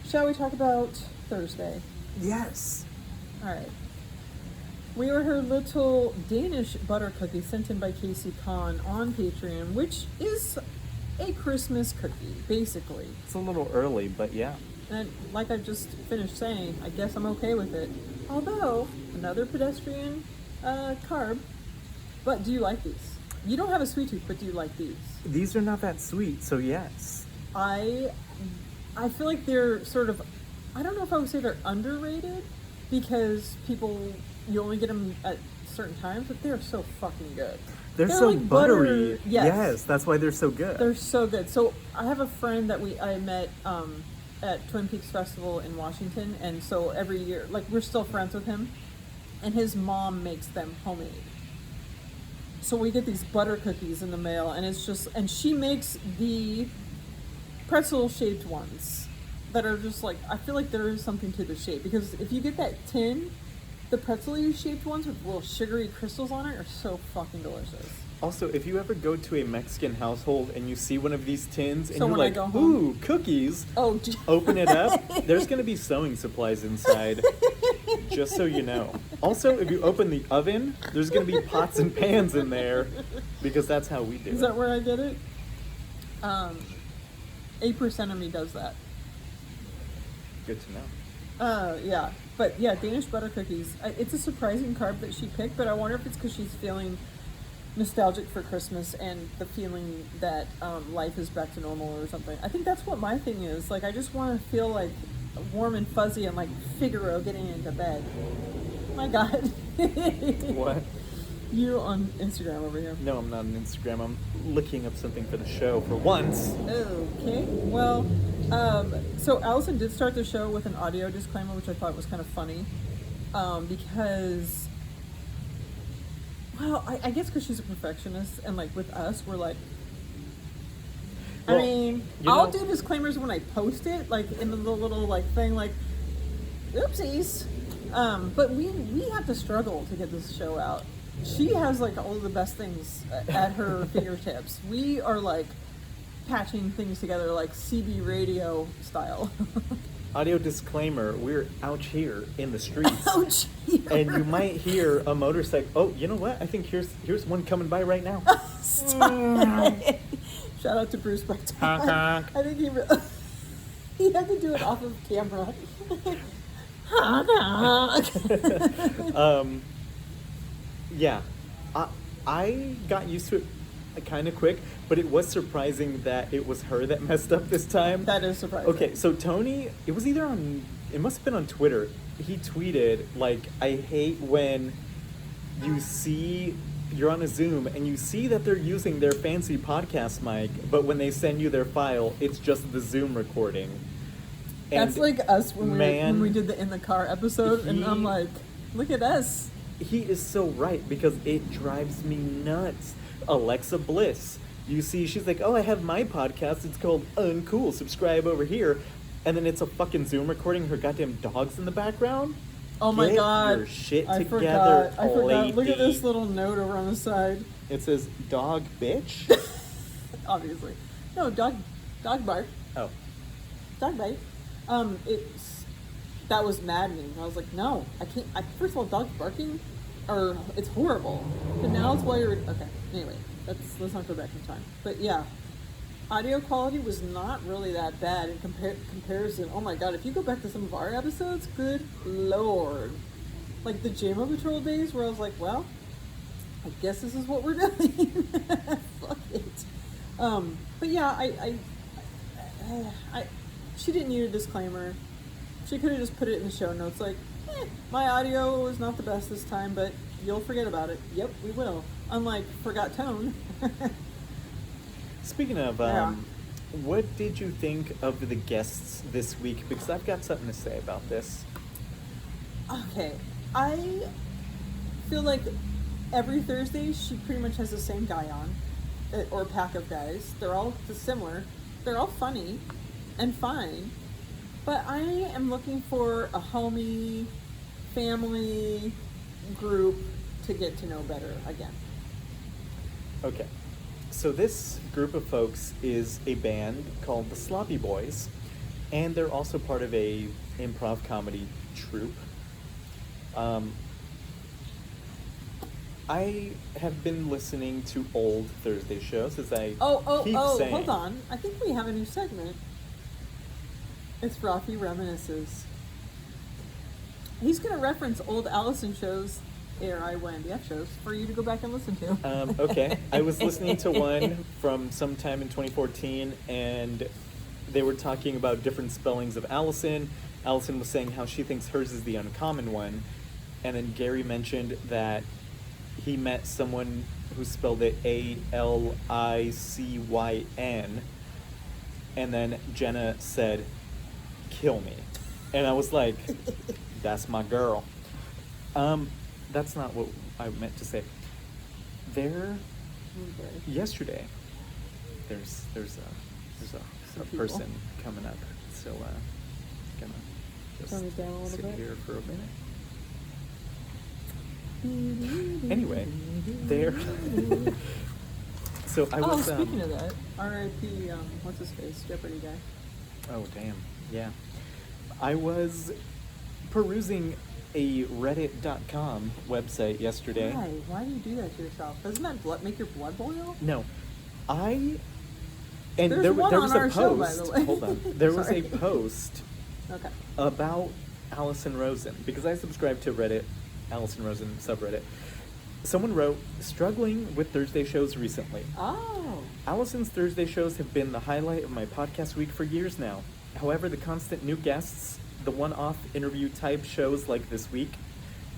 Shall we talk about Thursday? Yes. Alright. We ordered little Danish butter cookie sent in by Casey Kahn on Patreon, which is a Christmas cookie, basically. It's a little early, but yeah. And like I just finished saying, I guess I'm okay with it. Although, another pedestrian carb. But do you like these? You don't have a sweet tooth, but do you like these? These are not that sweet, so yes. I feel like they're sort of, I don't know if I would say they're underrated because you only get them at certain times, but they're so fucking good. They're so like buttery. butter. Yes. That's why they're so good. They're so good. So I have a friend that I met at Twin Peaks Festival in Washington, and so every year, like we're still friends with him, and his mom makes them homemade. So we get these butter cookies in the mail, and she makes the pretzel-shaped ones that are just like, I feel like there is something to the shape, because if you get that tin, the pretzel-shaped ones with little sugary crystals on it are so fucking delicious. Also, if you ever go to a Mexican household and you see one of these tins and So you're when I like, go home- ooh, cookies, Oh, open it up, there's going to be sewing supplies inside, just so you know. Also, if you open the oven, there's going to be pots and pans in there, because that's how we do is it. that where I get it? 8% of me does that. Good to know. Yeah. But yeah, Danish butter cookies. It's a surprising carb that she picked, but I wonder if it's because she's feeling nostalgic for Christmas and the feeling that life is back to normal or something. I think that's what my thing is. Like, I just want to feel like warm and fuzzy and like Figaro getting into bed. My God. What? You on Instagram over here. No, I'm not on Instagram. I'm looking up something for the show for once. Okay. Well, so Allison did start the show with an audio disclaimer, which I thought was kind of funny, because, well, I guess because she's a perfectionist, and like with us, we're like, Well, I mean, you I'll know- do disclaimers when I post it, like in the little like thing, like, oopsies. But we have to struggle to get this show out. She has like all of the best things at her fingertips. We are like patching things together like CB radio style. Audio disclaimer, we're out here in the streets. Ouch! And you might hear a motorcycle. Oh, you know what? I think here's one coming by right now. Stop it. Shout out to Bruce by Honk, honk. I think he had to do it off of camera. Honk, honk. Yeah, I got used to it kind of quick, but it was surprising that it was her that messed up this time. That is surprising. Okay, so Tony, it was either on, it must have been on Twitter. He tweeted, like, I hate when you see, you're on a Zoom and you see that they're using their fancy podcast mic, but when they send you their file, it's just the Zoom recording. That's And like us when man, we did the In the Car episode, and I'm like, look at us. he is so right, because it drives me nuts. Alexa Bliss, you see, she's like, oh, I have my podcast, it's called Uncool, subscribe over here. And then it's a fucking Zoom recording, her goddamn dog's in the background. Oh my Get God. your shit I together, forgot. Look at lady. this little note over on the side. It says, dog bitch. Obviously. No, dog bark. Oh. Dog bite. That was maddening. I was like, no, I can't. First of all, dogs barking, it's horrible. But now it's while you're okay. Anyway, let's not go back in time. But yeah, audio quality was not really that bad in comparison. Oh my God, if you go back to some of our episodes, good Lord, like the JMO Patrol days, where I was like, well, I guess this is what we're doing. Fuck it. But yeah, I she didn't need a disclaimer. She could have just put it in the show notes, like, my audio was not the best this time, but you'll forget about it. Yep, we will. Unlike Forgot Tone. Speaking of, Yeah. what did you think of the guests this week? Because I've got something to say about this. Okay, I feel like every Thursday she pretty much has the same guy on, or pack of guys. They're all similar. They're all funny and fine. But I am looking for a homey, family group to get to know better again. Okay, so this group of folks is a band called the Sloppy Boys, and they're also part of a improv comedy troupe. I have been listening to old Thursday shows, as I keep saying. Hold on. I think we have a new segment. It's Rafi Reminisces. He's going to reference old Allison shows, ARI-YNDF shows, for you to go back and listen to. Okay, I was listening to one from sometime in 2014, and they were talking about different spellings of Allison. Allison was saying how she thinks hers is the uncommon one, and then Gary mentioned that he met someone who spelled it Alicyn, and then Jenna said, kill me. And I was like, that's my girl. That's not what I meant to say. Yesterday, there's a person coming up, so gonna just Turn it down a little sit bit. here for a minute. Anyway, there. So I was. Speaking of that, R.I.P. What's his face? Jeopardy guy. Oh damn! Yeah, I was perusing a Reddit.com website yesterday. Why do you do that to yourself? Doesn't that make your blood boil? No, and There's there one was on a our post. show, by the way. Hold on, there was a Sorry. post Okay. about Allison Rosen, because I subscribe to Reddit, Allison Rosen subreddit. Someone wrote, struggling with Thursday shows recently. Oh. Allison's Thursday shows have been the highlight of my podcast week for years now. However, the constant new guests, the one-off interview type shows like this week,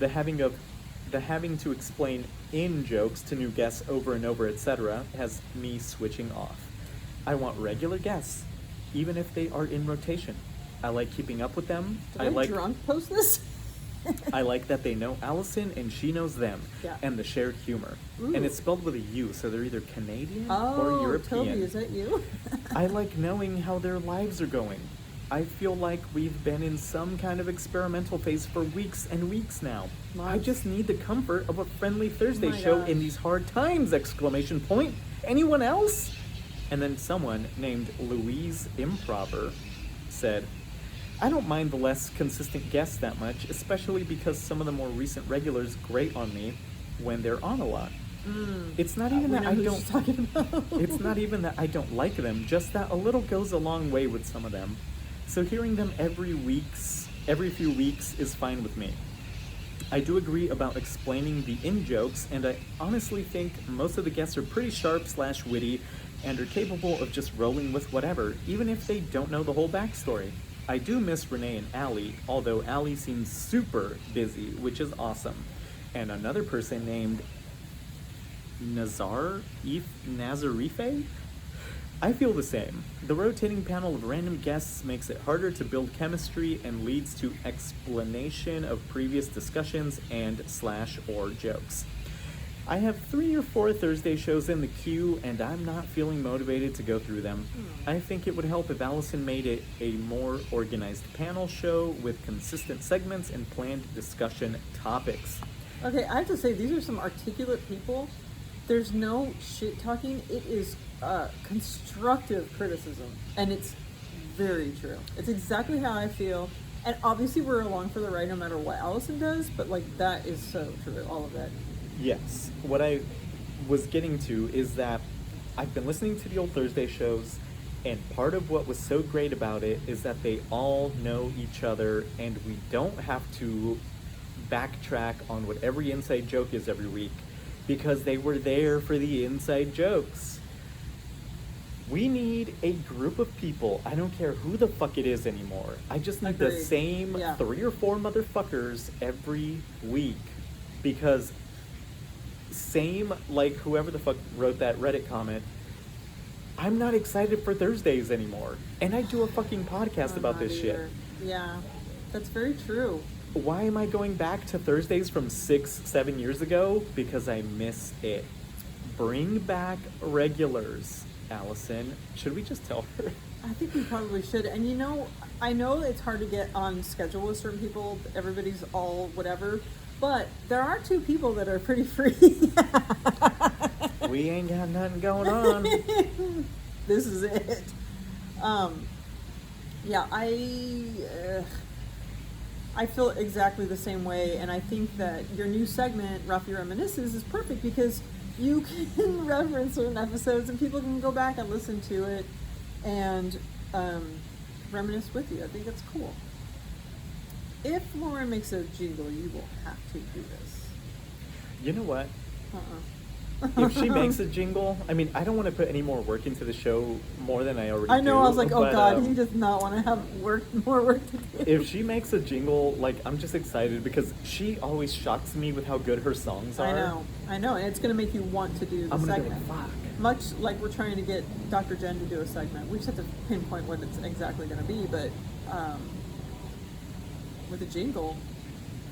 the having to explain in jokes to new guests over and over, etc., has me switching off. I want regular guests, even if they are in rotation. I like keeping up with them. Did I drunk post this? I like that they know Allison and she knows them, Yeah. and the shared humor. Ooh. And it's spelled with a U, so they're either Canadian or Oh, European. Toby, is that you? I like knowing how their lives are going. I feel like we've been in some kind of experimental phase for weeks and weeks now. I just need the comfort of a friendly Thursday my show gosh. in these hard times! Exclamation point. Anyone else? And then someone named Louise Improver said, I don't mind the less consistent guests that much, especially because some of the more recent regulars grate on me when they're on a lot. It's not even that I who don't. she's talking about. It's not even that I don't like them. Just that a little goes a long way with some of them. So hearing them every few weeks is fine with me. I do agree about explaining the in-jokes, and I honestly think most of the guests are pretty sharp/witty and are capable of just rolling with whatever, even if they don't know the whole backstory. I do miss Renee and Allie, although Allie seems super busy, which is awesome. And another person named Nazarife? I feel the same. The rotating panel of random guests makes it harder to build chemistry and leads to explanation of previous discussions and/or jokes. I have 3 or 4 Thursday shows in the queue, and I'm not feeling motivated to go through them. I think it would help if Allison made it a more organized panel show with consistent segments and planned discussion topics. Okay, I have to say, these are some articulate people. There's no shit talking. It is constructive criticism, and it's very true. It's exactly how I feel, and obviously we're along for the ride no matter what Allison does, but like that is so true, all of that. Yes. What I was getting to is that I've been listening to the old Thursday shows, and part of what was so great about it is that they all know each other, and we don't have to backtrack on what every inside joke is every week, because they were there for the inside jokes. We need a group of people. I don't care who the fuck it is anymore. I just need the Agreed. same Yeah. 3 or 4 motherfuckers every week. Because same like whoever the fuck wrote that Reddit comment, I'm not excited for Thursdays anymore. And I do a fucking podcast I'm about not this either. shit. Yeah, that's very true. Why am I going back to Thursdays from 6-7 years ago? Because I miss it. Bring back regulars, Allison. Should we just tell her? I think we probably should. And you know, I know it's hard to get on schedule with certain people. Everybody's all whatever. But there are 2 people that are pretty free. We ain't got nothing going on. This is it. Yeah, I feel exactly the same way, and I think that your new segment, Rafi Reminisces, is perfect because you can reference certain episodes and people can go back and listen to it and reminisce with you. I think that's cool. If Lauren makes a jingle, you will have to do this. You know what? Uh-uh. If she makes a jingle, I mean, I don't want to put any more work into the show more than I already do. I know, I was like, oh but, God, he does not want to have more work to do. If she makes a jingle, like, I'm just excited because she always shocks me with how good her songs are. I know, and it's going to make you want to do the I'm gonna be segment. like, fuck. Much like we're trying to get Dr. Jen to do a segment. We just have to pinpoint what it's exactly going to be, but with a jingle,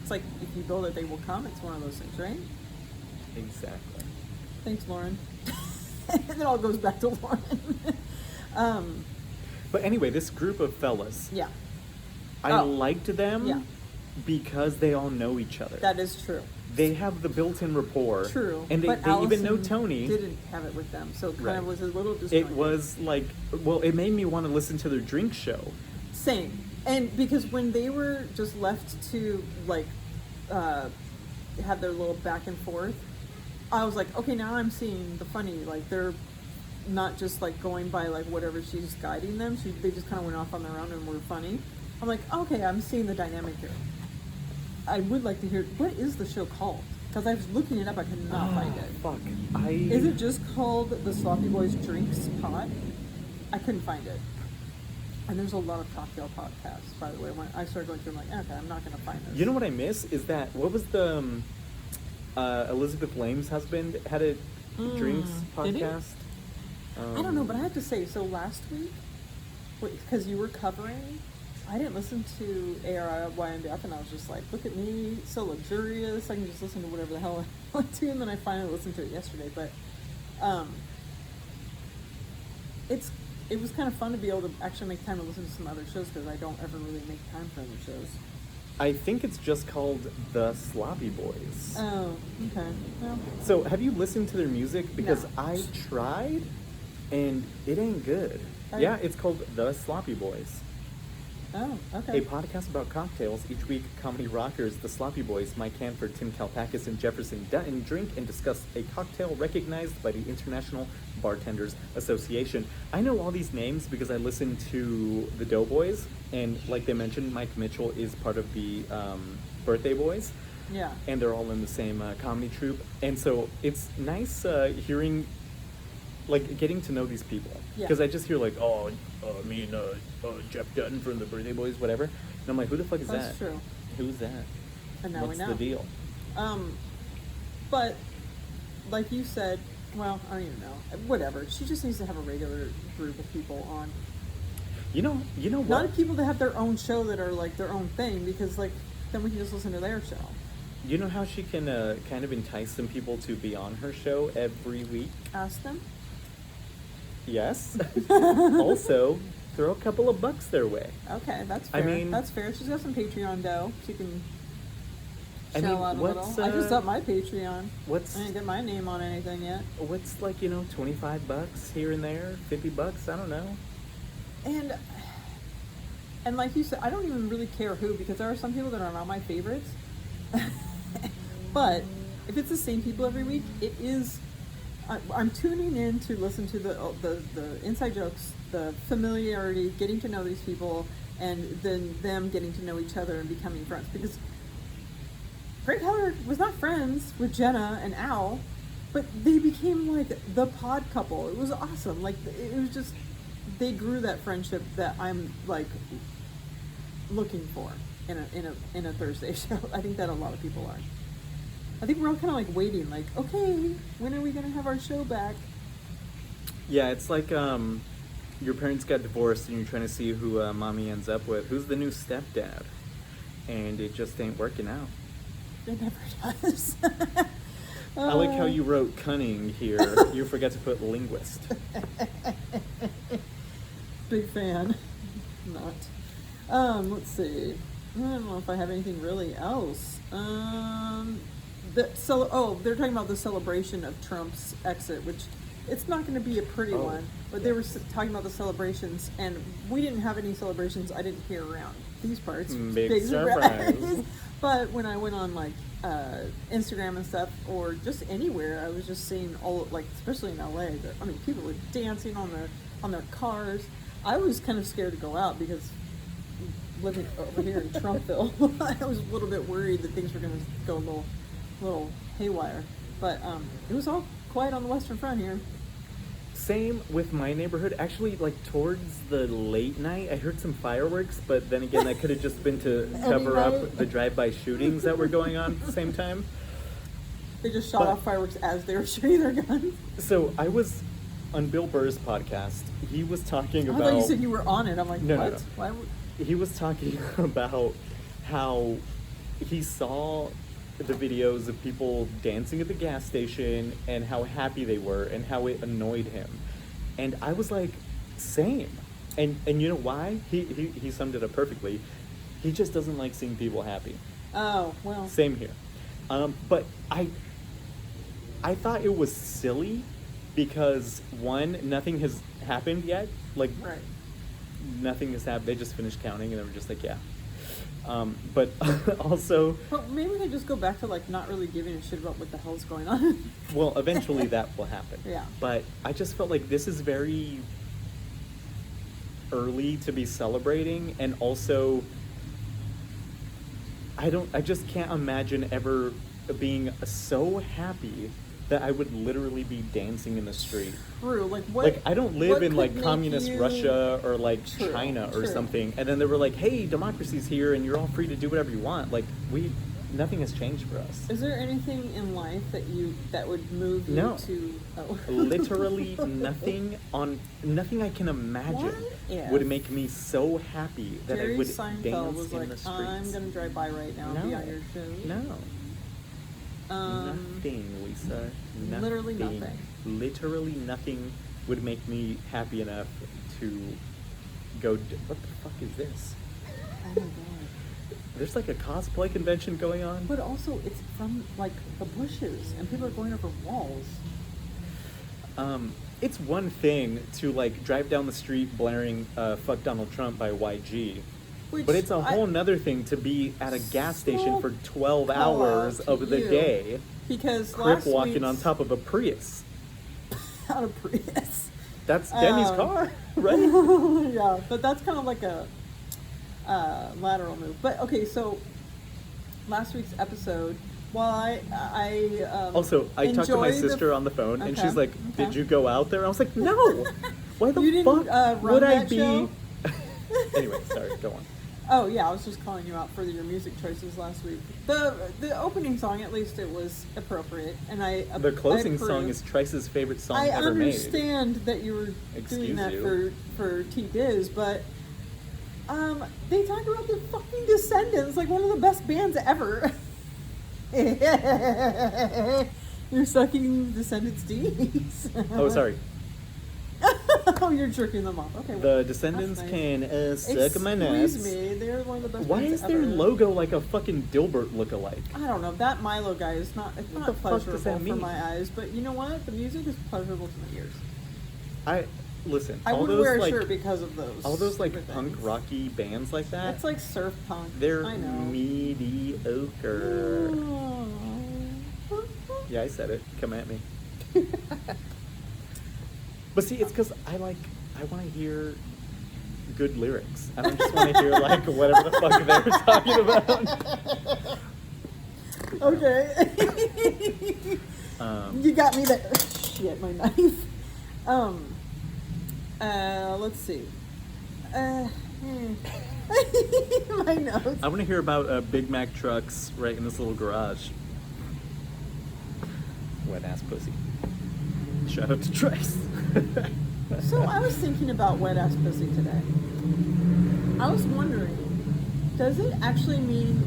it's like if you build it, they will come. It's one of those things, right? Exactly. Thanks, Lauren. And it all goes back to Lauren. But anyway, this group of fellas, Yeah, I liked them Yeah. because they all know each other. that is true. They have the built-in rapport. True. And they But even know Allison Tony. didn't have it with them, so it kind Right. of was a little disjointed. It was like, well, it made me want to listen to their drink show. Same. And because when they were just left to like have their little back and forth, I was like, okay, now I'm seeing the funny. Like they're not just like going by like whatever she's guiding them. They just kind of went off on their own and were funny. I'm like, okay, I'm seeing the dynamic here. I would like to hear, what is the show called? Because I was looking it up, I could not find it. Fuck. Is it just called The Sloppy Boys Drinks Pot? I couldn't find it. And there's a lot of cocktail podcasts, by the way. When I started going through, I'm like, okay, I'm not going to find this. You know what I miss is that, what was the, Elizabeth Lame's husband had a drinks did he? podcast? I don't know, but I have to say, so last week, because you were covering, I didn't listen to ARYMDF, and I was just like, look at me, so luxurious, I can just listen to whatever the hell I want to, and then I finally listened to it yesterday, but it was kind of fun to be able to actually make time to listen to some other shows, because I don't ever really make time for other shows. I think it's just called The Sloppy Boys. Oh, okay. Well, So, have you listened to their music? Because No. I tried, and it ain't good. I- Yeah, it's called The Sloppy Boys. Oh, A okay. podcast about cocktails. Each week, comedy rockers, the Sloppy Boys, Mike Hanford, Tim Kalpakis, and Jefferson Dutton drink and discuss a cocktail recognized by the International Bartenders Association. I know all these names because I listen to the Doughboys, and like they mentioned, Mike Mitchell is part of the Birthday Boys. Yeah. And they're all in the same comedy troupe. And so it's nice hearing, like, getting to know these people. Yeah. Because I just hear, like, me and Jeff Dutton from the Birthday Boys, whatever. And I'm like, who the fuck is That's that? true. Who's that? And now What's we know. the deal? But like you said, well, I don't even know. Whatever. She just needs to have a regular group of people on. You know Not what? of people that have their own show that are like their own thing, because like then we can just listen to their show. You know how she can kind of entice some people to be on her show every week? Ask them. Yes. Also, throw a couple of bucks their way. Okay, that's I fair. mean- That's fair. She's got some Patreon dough. She can I shell mean, out a what's, little. I just upped my Patreon. What's I didn't get my name on anything yet. what's like, $25 here and there, $50? I don't know. And like you said, I don't even really care who, because there are some people that are not my favorites. But if it's the same people every week, it is. I'm tuning in to listen to the inside jokes, the familiarity, getting to know these people, and then them getting to know each other and becoming friends. Because Greg Heller was not friends with Jenna and Al, but they became like the pod couple. It was awesome. Like it was just, they grew that friendship that I'm like looking for in a Thursday show. I think that a lot of people are. I think we're all kind of like waiting, like, okay, when are we gonna have our show back? Yeah, it's like your parents got divorced and you're trying to see who mommy ends up with. Who's the new stepdad? And it just ain't working out. It never does. I like how you wrote cunning here. You forgot to put linguist. Big fan. Not. Let's see. I don't know if I have anything really else. They're talking about the celebration of Trump's exit, which it's not going to be a pretty Oh. one, but they were talking about the celebrations, and we didn't have any celebrations. I didn't hear around these parts. Big surprise. But when I went on like Instagram and stuff, or just anywhere, I was just seeing all, like, especially in LA. People were dancing on their cars. I was kind of scared to go out because living over here in Trumpville, I was a little bit worried that things were going to go a little haywire. But it was all quiet on the Western Front here. Same with my neighborhood. Actually, like towards the late night, I heard some fireworks, but then again, that could have just been to cover night. up the drive-by shootings that were going on at the same time. They just shot But- off fireworks as they were shooting their guns. So I was on Bill Burr's podcast. He was talking I about. thought you said you were on it. I'm like, No, what? no. Why would... He was talking about how he saw the videos of people dancing at the gas station and how happy they were and how it annoyed him. And I was like, same. And you know why? He summed it up perfectly. He just doesn't like seeing people happy. Oh, well. Same here. But I thought it was silly because, one, nothing has happened yet. Like, Right. nothing has happened. They just finished counting and they were just like, yeah. But also, But maybe they just go back to like not really giving a shit about what the hell's going on. well, eventually that will happen. Yeah. But I just felt like this is very early to be celebrating, and also I just can't imagine ever being so happy that I would literally be dancing in the street. True. Like what? Like, I don't live what in could like make communist you- Russia or like True, China or true. something, and then they were like, hey, democracy's here and you're all free to do whatever you want. Like, nothing has changed for us. Is there anything in life that would move you No. to? Oh. Literally nothing I can imagine What if would make me so happy that Jerry I would Seinfeld dance was in like, the streets. I'm gonna drive by right now and be on your show. No. Um, Nothing, Lisa. Nothing. literally nothing. Literally nothing would make me happy enough to go. What the fuck is this? Oh my god. There's like a cosplay convention going on. But also, it's from like the bushes, and people are going over walls. It's one thing to like drive down the street blaring "Fuck Donald Trump" by YG, Which But it's a whole nother thing to be at a gas station for 12 call out hours to of the you, day, because crip last walking week's on top of a Prius. out of Prius. That's Demi's car, right? Yeah, but that's kind of like a lateral move. But okay, so last week's episode, while I Also, I talked to my enjoy the- sister on the phone, and Okay, she's like, "Did okay. you go out there?" I was like, "No. Why the You didn't, fuck run would I that be?" show? Anyway, sorry. Go on. Oh yeah, I was just calling you out for your music choices last week. The opening song, at least it was appropriate, and The closing I song approve. is Trice's favorite song I ever made. understand that you were Excuse doing that you. for T-Diz, but they talk about the fucking Descendants, like one of the best bands ever. You're sucking Descendants' D's. Oh, sorry. Oh, you're jerking them off. Okay. The Descendants nice. can suck my nuts. Excuse me, they're one of the best Why bands is their ever. logo like a fucking Dilbert lookalike? I don't know. That Milo guy is not. It's What not the fuck does pleasurable that for mean? my eyes. But you know what? The music is pleasurable to my ears. Listen. I all would those wear a like shirt because of those. all those like stupid punk things. rocky bands like that. It's like surf punk. They're I know. mediocre. Oh. Yeah, I said it. Come at me. But see, it's because I want to hear good lyrics. I don't just want to hear like whatever the fuck they're talking about. Okay. You got me there. Shit, my knife. Let's see. My notes. I want to hear about Big Mac trucks right in this little garage. Wet ass pussy. Shout out to Trice. So I was thinking about wet ass pussy today. I was wondering, does it actually mean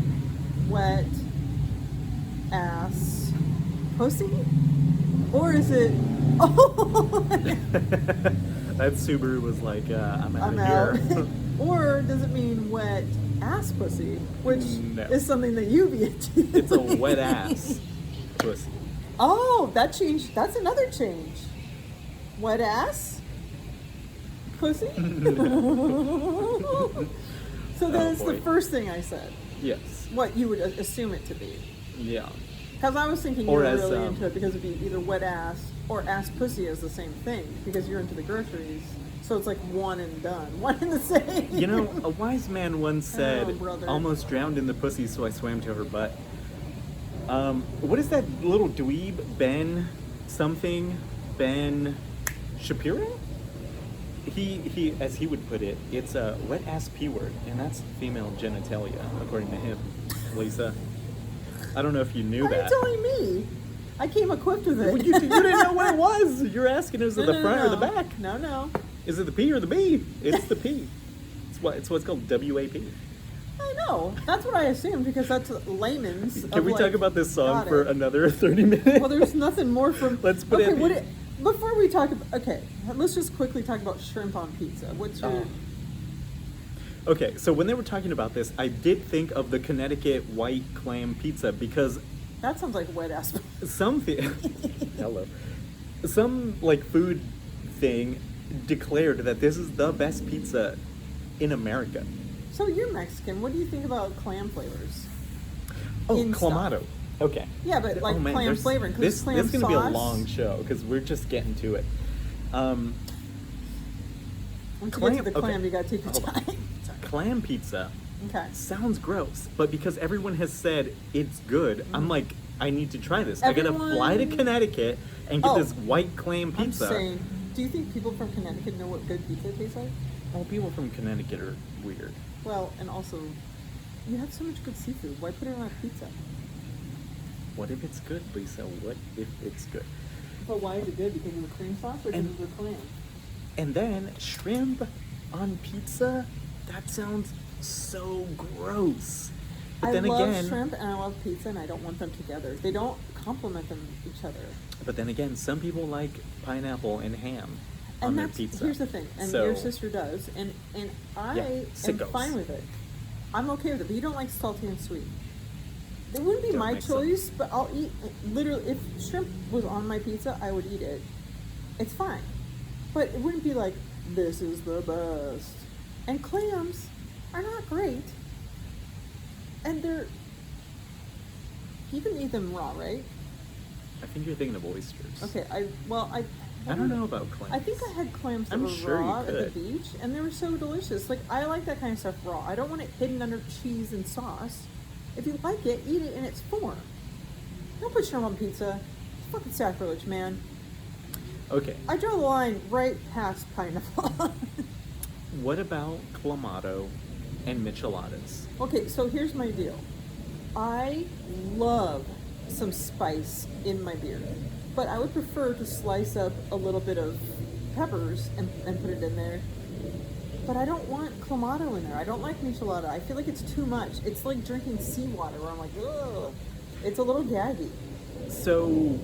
wet ass pussy? Or is it, oh, That Subaru was like, I'm out I'm of out. here. Or does it mean wet ass pussy? Which No. is something that you be into. It's a wet ass pussy. Oh, that changed. That's another change. Wet ass? Pussy? So that's the boy. first thing I said. Yes. What you would assume it to be. Yeah. Because I was thinking you Or were as, really into it because it'd be either wet ass or ass pussy is the same thing because you're into the groceries. So it's like one and done. One and the same. You know, a wise man once said, brother. almost drowned in the pussy, so I swam to her butt. What is that little dweeb? Ben something? Ben Shapiro? He, as he would put it, it's a wet ass P word, and that's female genitalia, according to him. Lisa, I don't know if you knew Why are you that. telling me? I came equipped with it. Well, you didn't know what it was. You're asking, is it the front or the back? No. Is it the P or the B? It's the P. It's what's called WAP. I know. That's what I assumed because that's layman's. Can we talk about this song got for it. another 30 minutes? Well, there's nothing more from. Let's put it. Before we talk about, okay, let's just quickly talk about shrimp on pizza. What's your? Okay, so when they were talking about this, I did think of the Connecticut white clam pizza because That sounds like wet ass. hello, some like food thing declared that this is the best pizza in America. So you're Mexican. What do you think about clam flavors? Oh, In clamato. stuff. Okay. Yeah, but like clam there's- flavoring. 'Cause This clam is going to be a sauce- long show because we're just getting to it. Once you get clam- to the okay. clam, you gotta take your Hold on. time. Clam pizza Okay. sounds gross, but because everyone has said it's good, I'm like, I need to try this. I gotta fly to Everyone- Connecticut and get Oh. this white clam pizza. I'm saying, do you think people from Connecticut know what good pizza tastes like? Well, people from Connecticut are weird. Well, and also, you have so much good seafood. Why put it on a pizza? What if it's good, Lisa? What if it's good? But why is it good? Because of the cream sauce or because And- of the clam? And then shrimp on pizza? That sounds so gross. But I then love again, shrimp and I love pizza, and I don't want them together. They don't complement them each other. but then again, some people like pineapple and ham on And their that's pizza. here's the thing, and So- your sister does, and I Yeah, am sickos. fine with it. I'm okay with it, but you don't like salty and sweet. It wouldn't be Don't my mix them. choice, but I'll eat. Literally, if shrimp was on my pizza, I would eat it. It's fine, but it wouldn't be like this is the best. And clams, are not great. And they're, you can eat them raw, right? I think you're thinking of oysters. Okay, I don't know about clams. I think I had clams that I'm were sure you raw at the could. beach, and they were so delicious. Like, I like that kind of stuff raw. I don't want it hidden under cheese and sauce. If you like it, eat it in its form. Don't put shrimp on pizza. It's fucking sacrilege, man. Okay. I draw the line right past pineapple. What about clamato and micheladas? Okay, so here's my deal. I love some spice in my beer, but I would prefer to slice up a little bit of peppers and put it in there. But I don't want clamato in there. I don't like michelada. I feel like it's too much. It's like drinking seawater where I'm like, ugh. It's a little gaggy. So,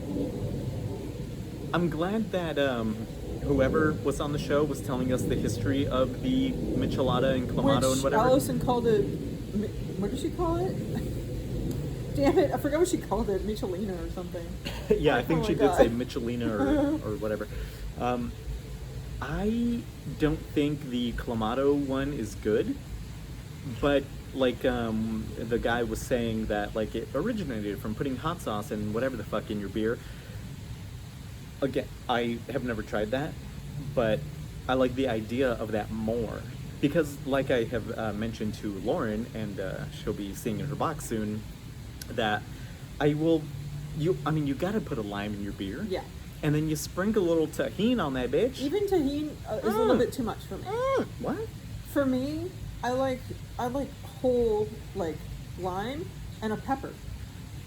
I'm glad that whoever was on the show was telling us the history of the michelada and clamato Which and whatever. Allison called it, what did she call it? Damn it, I forgot what she called it, Michelina or something. Yeah, I think Oh she my did God. say Michelina or whatever. I don't think the clamato one is good, but like the guy was saying that like it originated from putting hot sauce and whatever the fuck in your beer. Again, I have never tried that, but I like the idea of that more because, like I have mentioned to Lauren, and she'll be seeing in her box soon, that I will. You gotta put a lime in your beer. Yeah. And then you sprinkle a little tahini on that bitch. Even tahini is a little bit too much for me. What? For me, I like whole like lime and a pepper.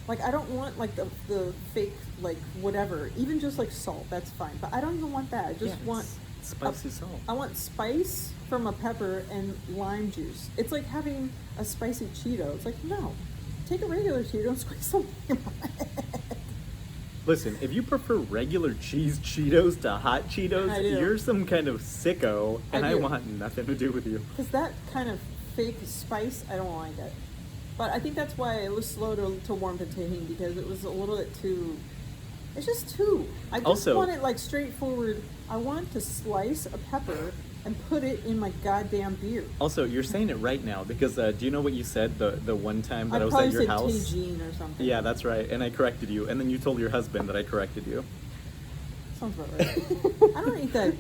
Like I don't want like the fake like whatever. Even just like salt, that's fine. But I don't even want that. I just want spicy salt. I want spice from a pepper and lime juice. It's like having a spicy Cheeto. It's like, no. Take a regular Cheeto and squeeze some lime on it. Listen, if you prefer regular cheese Cheetos to hot I Cheetos, do. you're some kind of sicko, and I do. want nothing to do with you. Because that kind of fake spice, I don't like it. But I think that's why it was slow to warm to tahini, because it was a little bit too... It's just too... I just Also- want it like straightforward. I want to slice a pepper and put it in my goddamn beer. Also, you're saying it right now, because do you know what you said the one time that I was probably at your said house? Tajin or something. Yeah, that's right, and I corrected you, and then you told your husband that I corrected you. Sounds about right. I don't eat that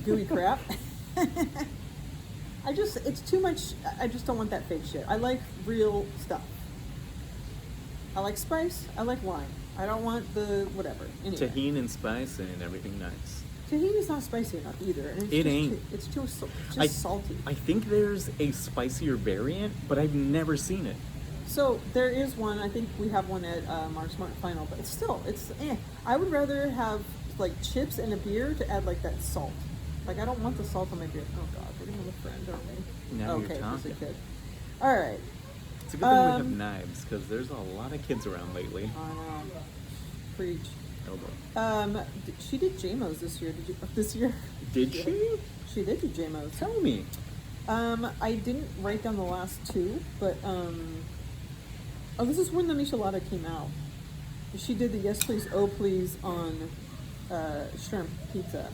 gooey crap. It's too much. I just don't want that fake shit. I like real stuff. I like spice. I like wine. I don't want the whatever. Anyway. Tahini and spice and everything nice. Tahini is not spicy enough either. And it's It just ain't. It's just I- salty. I think there's a spicier variant, but I've never seen it. So there is one. I think we have one at our Smart Final, but it's eh. I would rather have like chips and a beer to add like that salt. Like I don't want the salt on my beer. Oh God, we're gonna have a friend, aren't we? Now you're okay, just a talking. kid. All right. It's a good thing we have knives, because there's a lot of kids around lately. I know. Preach. Oh boy. She did JMOs this year. This year? Did she? She did do JMOs. Tell me. I didn't write down the last two, but this is when the michelada came out. She did the yes please, oh please on shrimp pizza.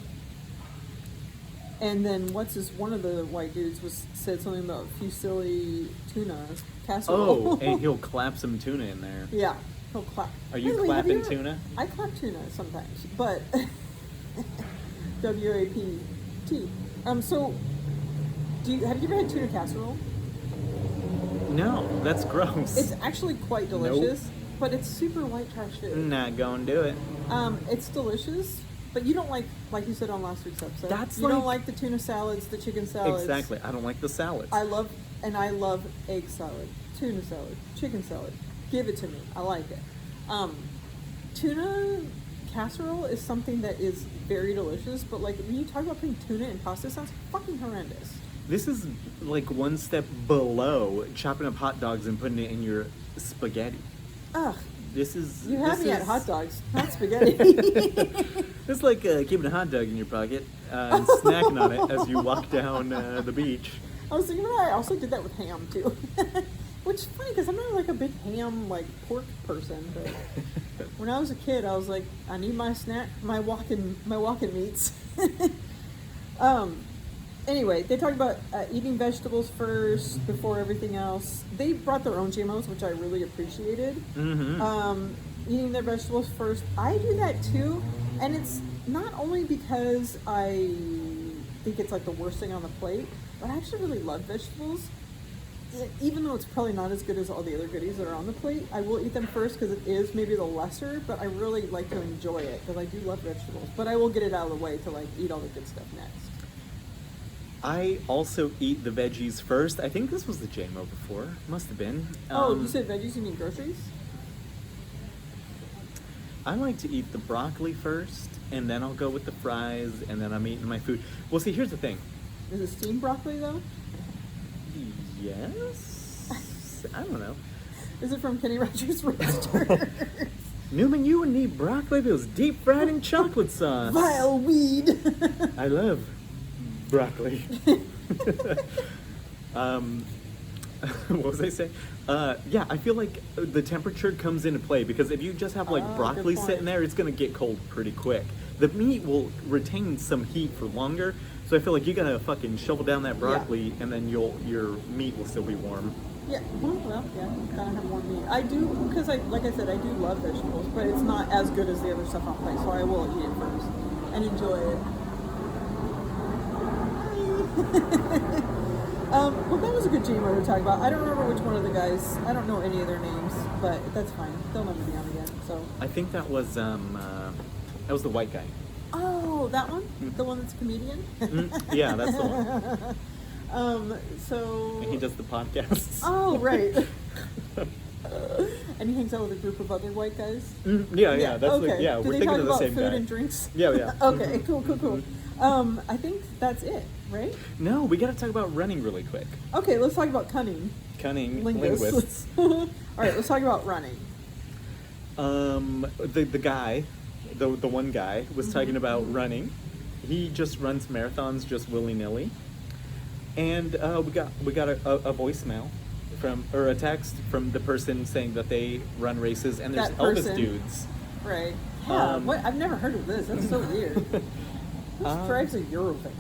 And then one of the white dudes said something about fusilli tuna casserole. Oh, and he'll clap some tuna in there. Yeah, he'll clap. Are you By the way, have clapping ever- tuna? I clap tuna sometimes, but WAPT. So, have you ever had tuna casserole? No, that's gross. It's actually quite delicious, but it's super white trash food. Not gonna do it. It's delicious, but you don't like you said on last week's episode. That's you don't like- like the tuna salads, the chicken salads. Exactly. I don't like the salads. I love egg salad, tuna salad, chicken salad. Give it to me. I like it. Tuna casserole is something that is very delicious, but like when you talk about putting tuna in pasta, it sounds fucking horrendous. This is like one step below chopping up hot dogs and putting it in your spaghetti. Ugh, This is... you have this me at is- hot dogs, not spaghetti. It's like keeping a hot dog in your pocket and snacking on it as you walk down the beach. I was thinking I also did that with ham too, which is funny because I'm not like a big ham like pork person, but when I was a kid, I was like, I need my snack, my walking meats. Anyway, they talked about eating vegetables first before everything else. They brought their own GMOs, which I really appreciated. Mm-hmm. Eating their vegetables first. I do that too, and it's not only because I think it's like the worst thing on the plate, but I actually really love vegetables. Even though it's probably not as good as all the other goodies that are on the plate, I will eat them first because it is maybe the lesser, but I really like to enjoy it because I do love vegetables. But I will get it out of the way to like eat all the good stuff next. I also eat the veggies first. I think this was the JMO before. Must have been. You said veggies, you mean groceries? I like to eat the broccoli first, and then I'll go with the fries, and then I'm eating my food. Well, see, here's the thing. Is it steamed broccoli though? Yes? I don't know. Is it from Kenny Rogers Roasters? Newman, you would need broccoli if it was deep fried in chocolate sauce. Vile weed. I love broccoli. What was I saying? Yeah, I feel like the temperature comes into play because if you just have like broccoli good point. sitting there, it's gonna get cold pretty quick. The meat will retain some heat for longer, so I feel like you gotta fucking shovel down that broccoli, and then your meat will still be warm. Yeah, well, yeah, gotta have more meat. I do, because like I said, I do love vegetables, but it's not as good as the other stuff on plate, so I will eat it first and enjoy it. Well, that was a good GMO to talk about. I don't remember which one of the guys. I don't know any of their names, but that's fine. They'll never be on again. So. I think that was the white guy. Oh, that one? The one that's a comedian? Yeah, that's the one. So. And he does the podcasts. Oh, right. And he hangs out with a group of other white guys. Yeah. That's okay. yeah. Do We're they thinking talk of the about same food guy. and drinks? Yeah. Okay, cool. I think that's it, right? No, we got to talk about running really quick. Okay, let's talk about cunning. Cunning Linguists. All right, let's talk about running. The guy, the one guy was talking about running. He just runs marathons just willy nilly, and we got a voicemail or a text from the person saying that they run races and there's That Elvis person. dudes. Right. Yeah. What? I've never heard of this. That's so weird. Who drives a Eurovan?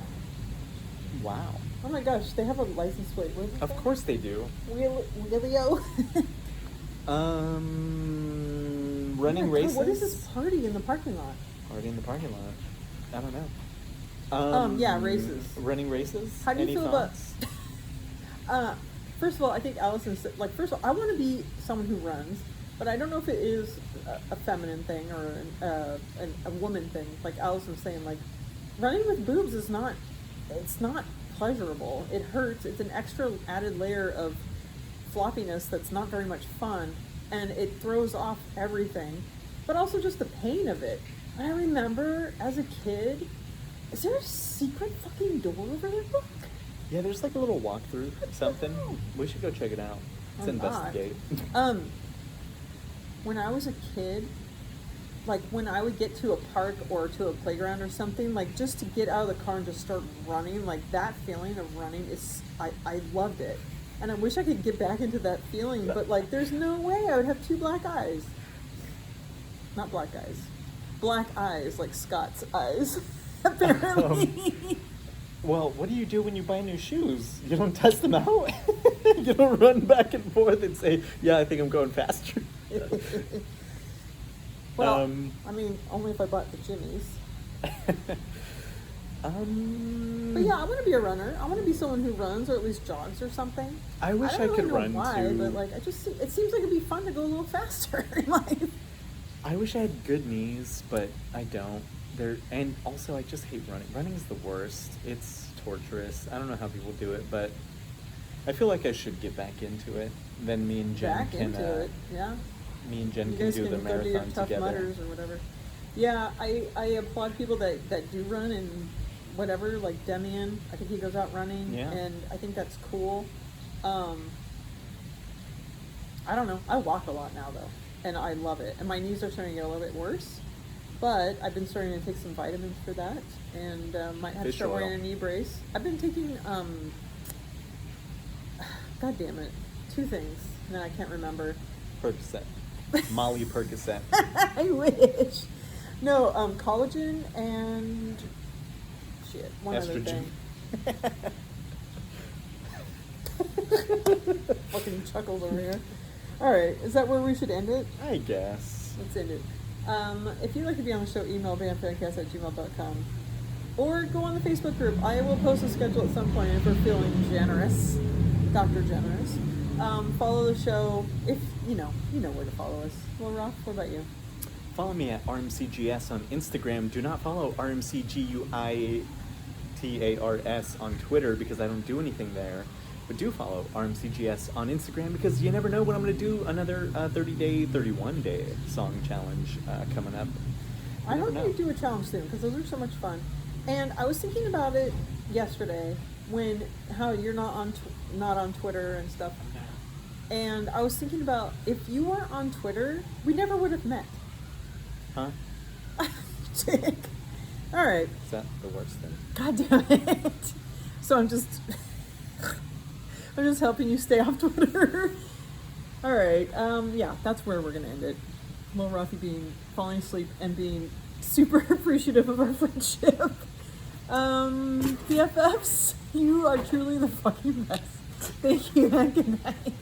Wow. Oh my gosh, they have a license plate. What is it? Of course they do. Wheelio. Running races. What is this party in the parking lot? Party in the parking lot. I don't know. Yeah, races. Running races. How do you Any feel thoughts? about? First of all, I think Allison said, like, first of all, I want to be someone who runs, but I don't know if it is a feminine thing or a woman thing. Like Allison's saying, like, running with boobs is not. It's not pleasurable. It hurts. It's an extra added layer of floppiness that's not very much fun, and it throws off everything. But also just the pain of it. I remember as a kid, is there a secret fucking door over there? Look. Yeah, there's like a little walkthrough or something. We should go check it out. Let's investigate. When I was a kid, like when I would get to a park or to a playground or something, like just to get out of the car and just start running, like that feeling of running is, I loved it. And I wish I could get back into that feeling, but like there's no way I would have two black eyes. Not black eyes. Black eyes, like Scott's eyes, apparently. Well, what do you do when you buy new shoes? You don't test them out? You don't run back and forth and say, yeah, I think I'm going faster. Well, I mean, only if I bought the Jimmys. But yeah, I want to be a runner. I want to be someone who runs or at least jogs or something. I wish I don't could really run know why, too. but like, it seems like it'd be fun to go a little faster in life. I wish I had good knees, but I don't. And also I just hate running. Running is the worst. It's torturous. I don't know how people do it, but I feel like I should get back into it. Then me and Jen can me and Jen You can guys do can the go do your marathon Tough together. Mudders or whatever. Yeah, I applaud people that do run and whatever, like Demian. I think he goes out running, Yeah. and I think that's cool. I don't know. I walk a lot now though, and I love it. And my knees are starting to get a little bit worse, but I've been starting to take some vitamins for that, and might have to Fish start oil. wearing a knee brace. I've been taking God damn it, two things that I can't remember. Percocet. Molly Percocet. I wish. No, collagen and shit. One other Estrogen. thing. Fucking chuckles over here. Alright, is that where we should end it? I guess. Let's end it. If you'd like to be on the show, email bandfancast@gmail.com. Or go on the Facebook group. I will post a schedule at some point if we're feeling generous. Dr. Generous. Follow the show if you know where to follow us. Well, Roth, what about you? Follow me at RMCGS on Instagram. Do not follow RMCGUITARS on Twitter because I don't do anything there. But do follow RMCGS on Instagram because you never know when I'm going to do another 30-day, 31-day song challenge coming up. I hope you do a challenge soon because those are so much fun. And I was thinking about it yesterday how you're not on Twitter and stuff. And I was thinking about if you were on Twitter, we never would have met. Huh? Dick. All right. Is that the worst thing? God damn it. So I'm just helping you stay off Twitter. All right. Yeah, that's where we're gonna end it. Lil Rafi falling asleep and being super appreciative of our friendship. BFFs, you are truly the fucking best. Thank you and good night.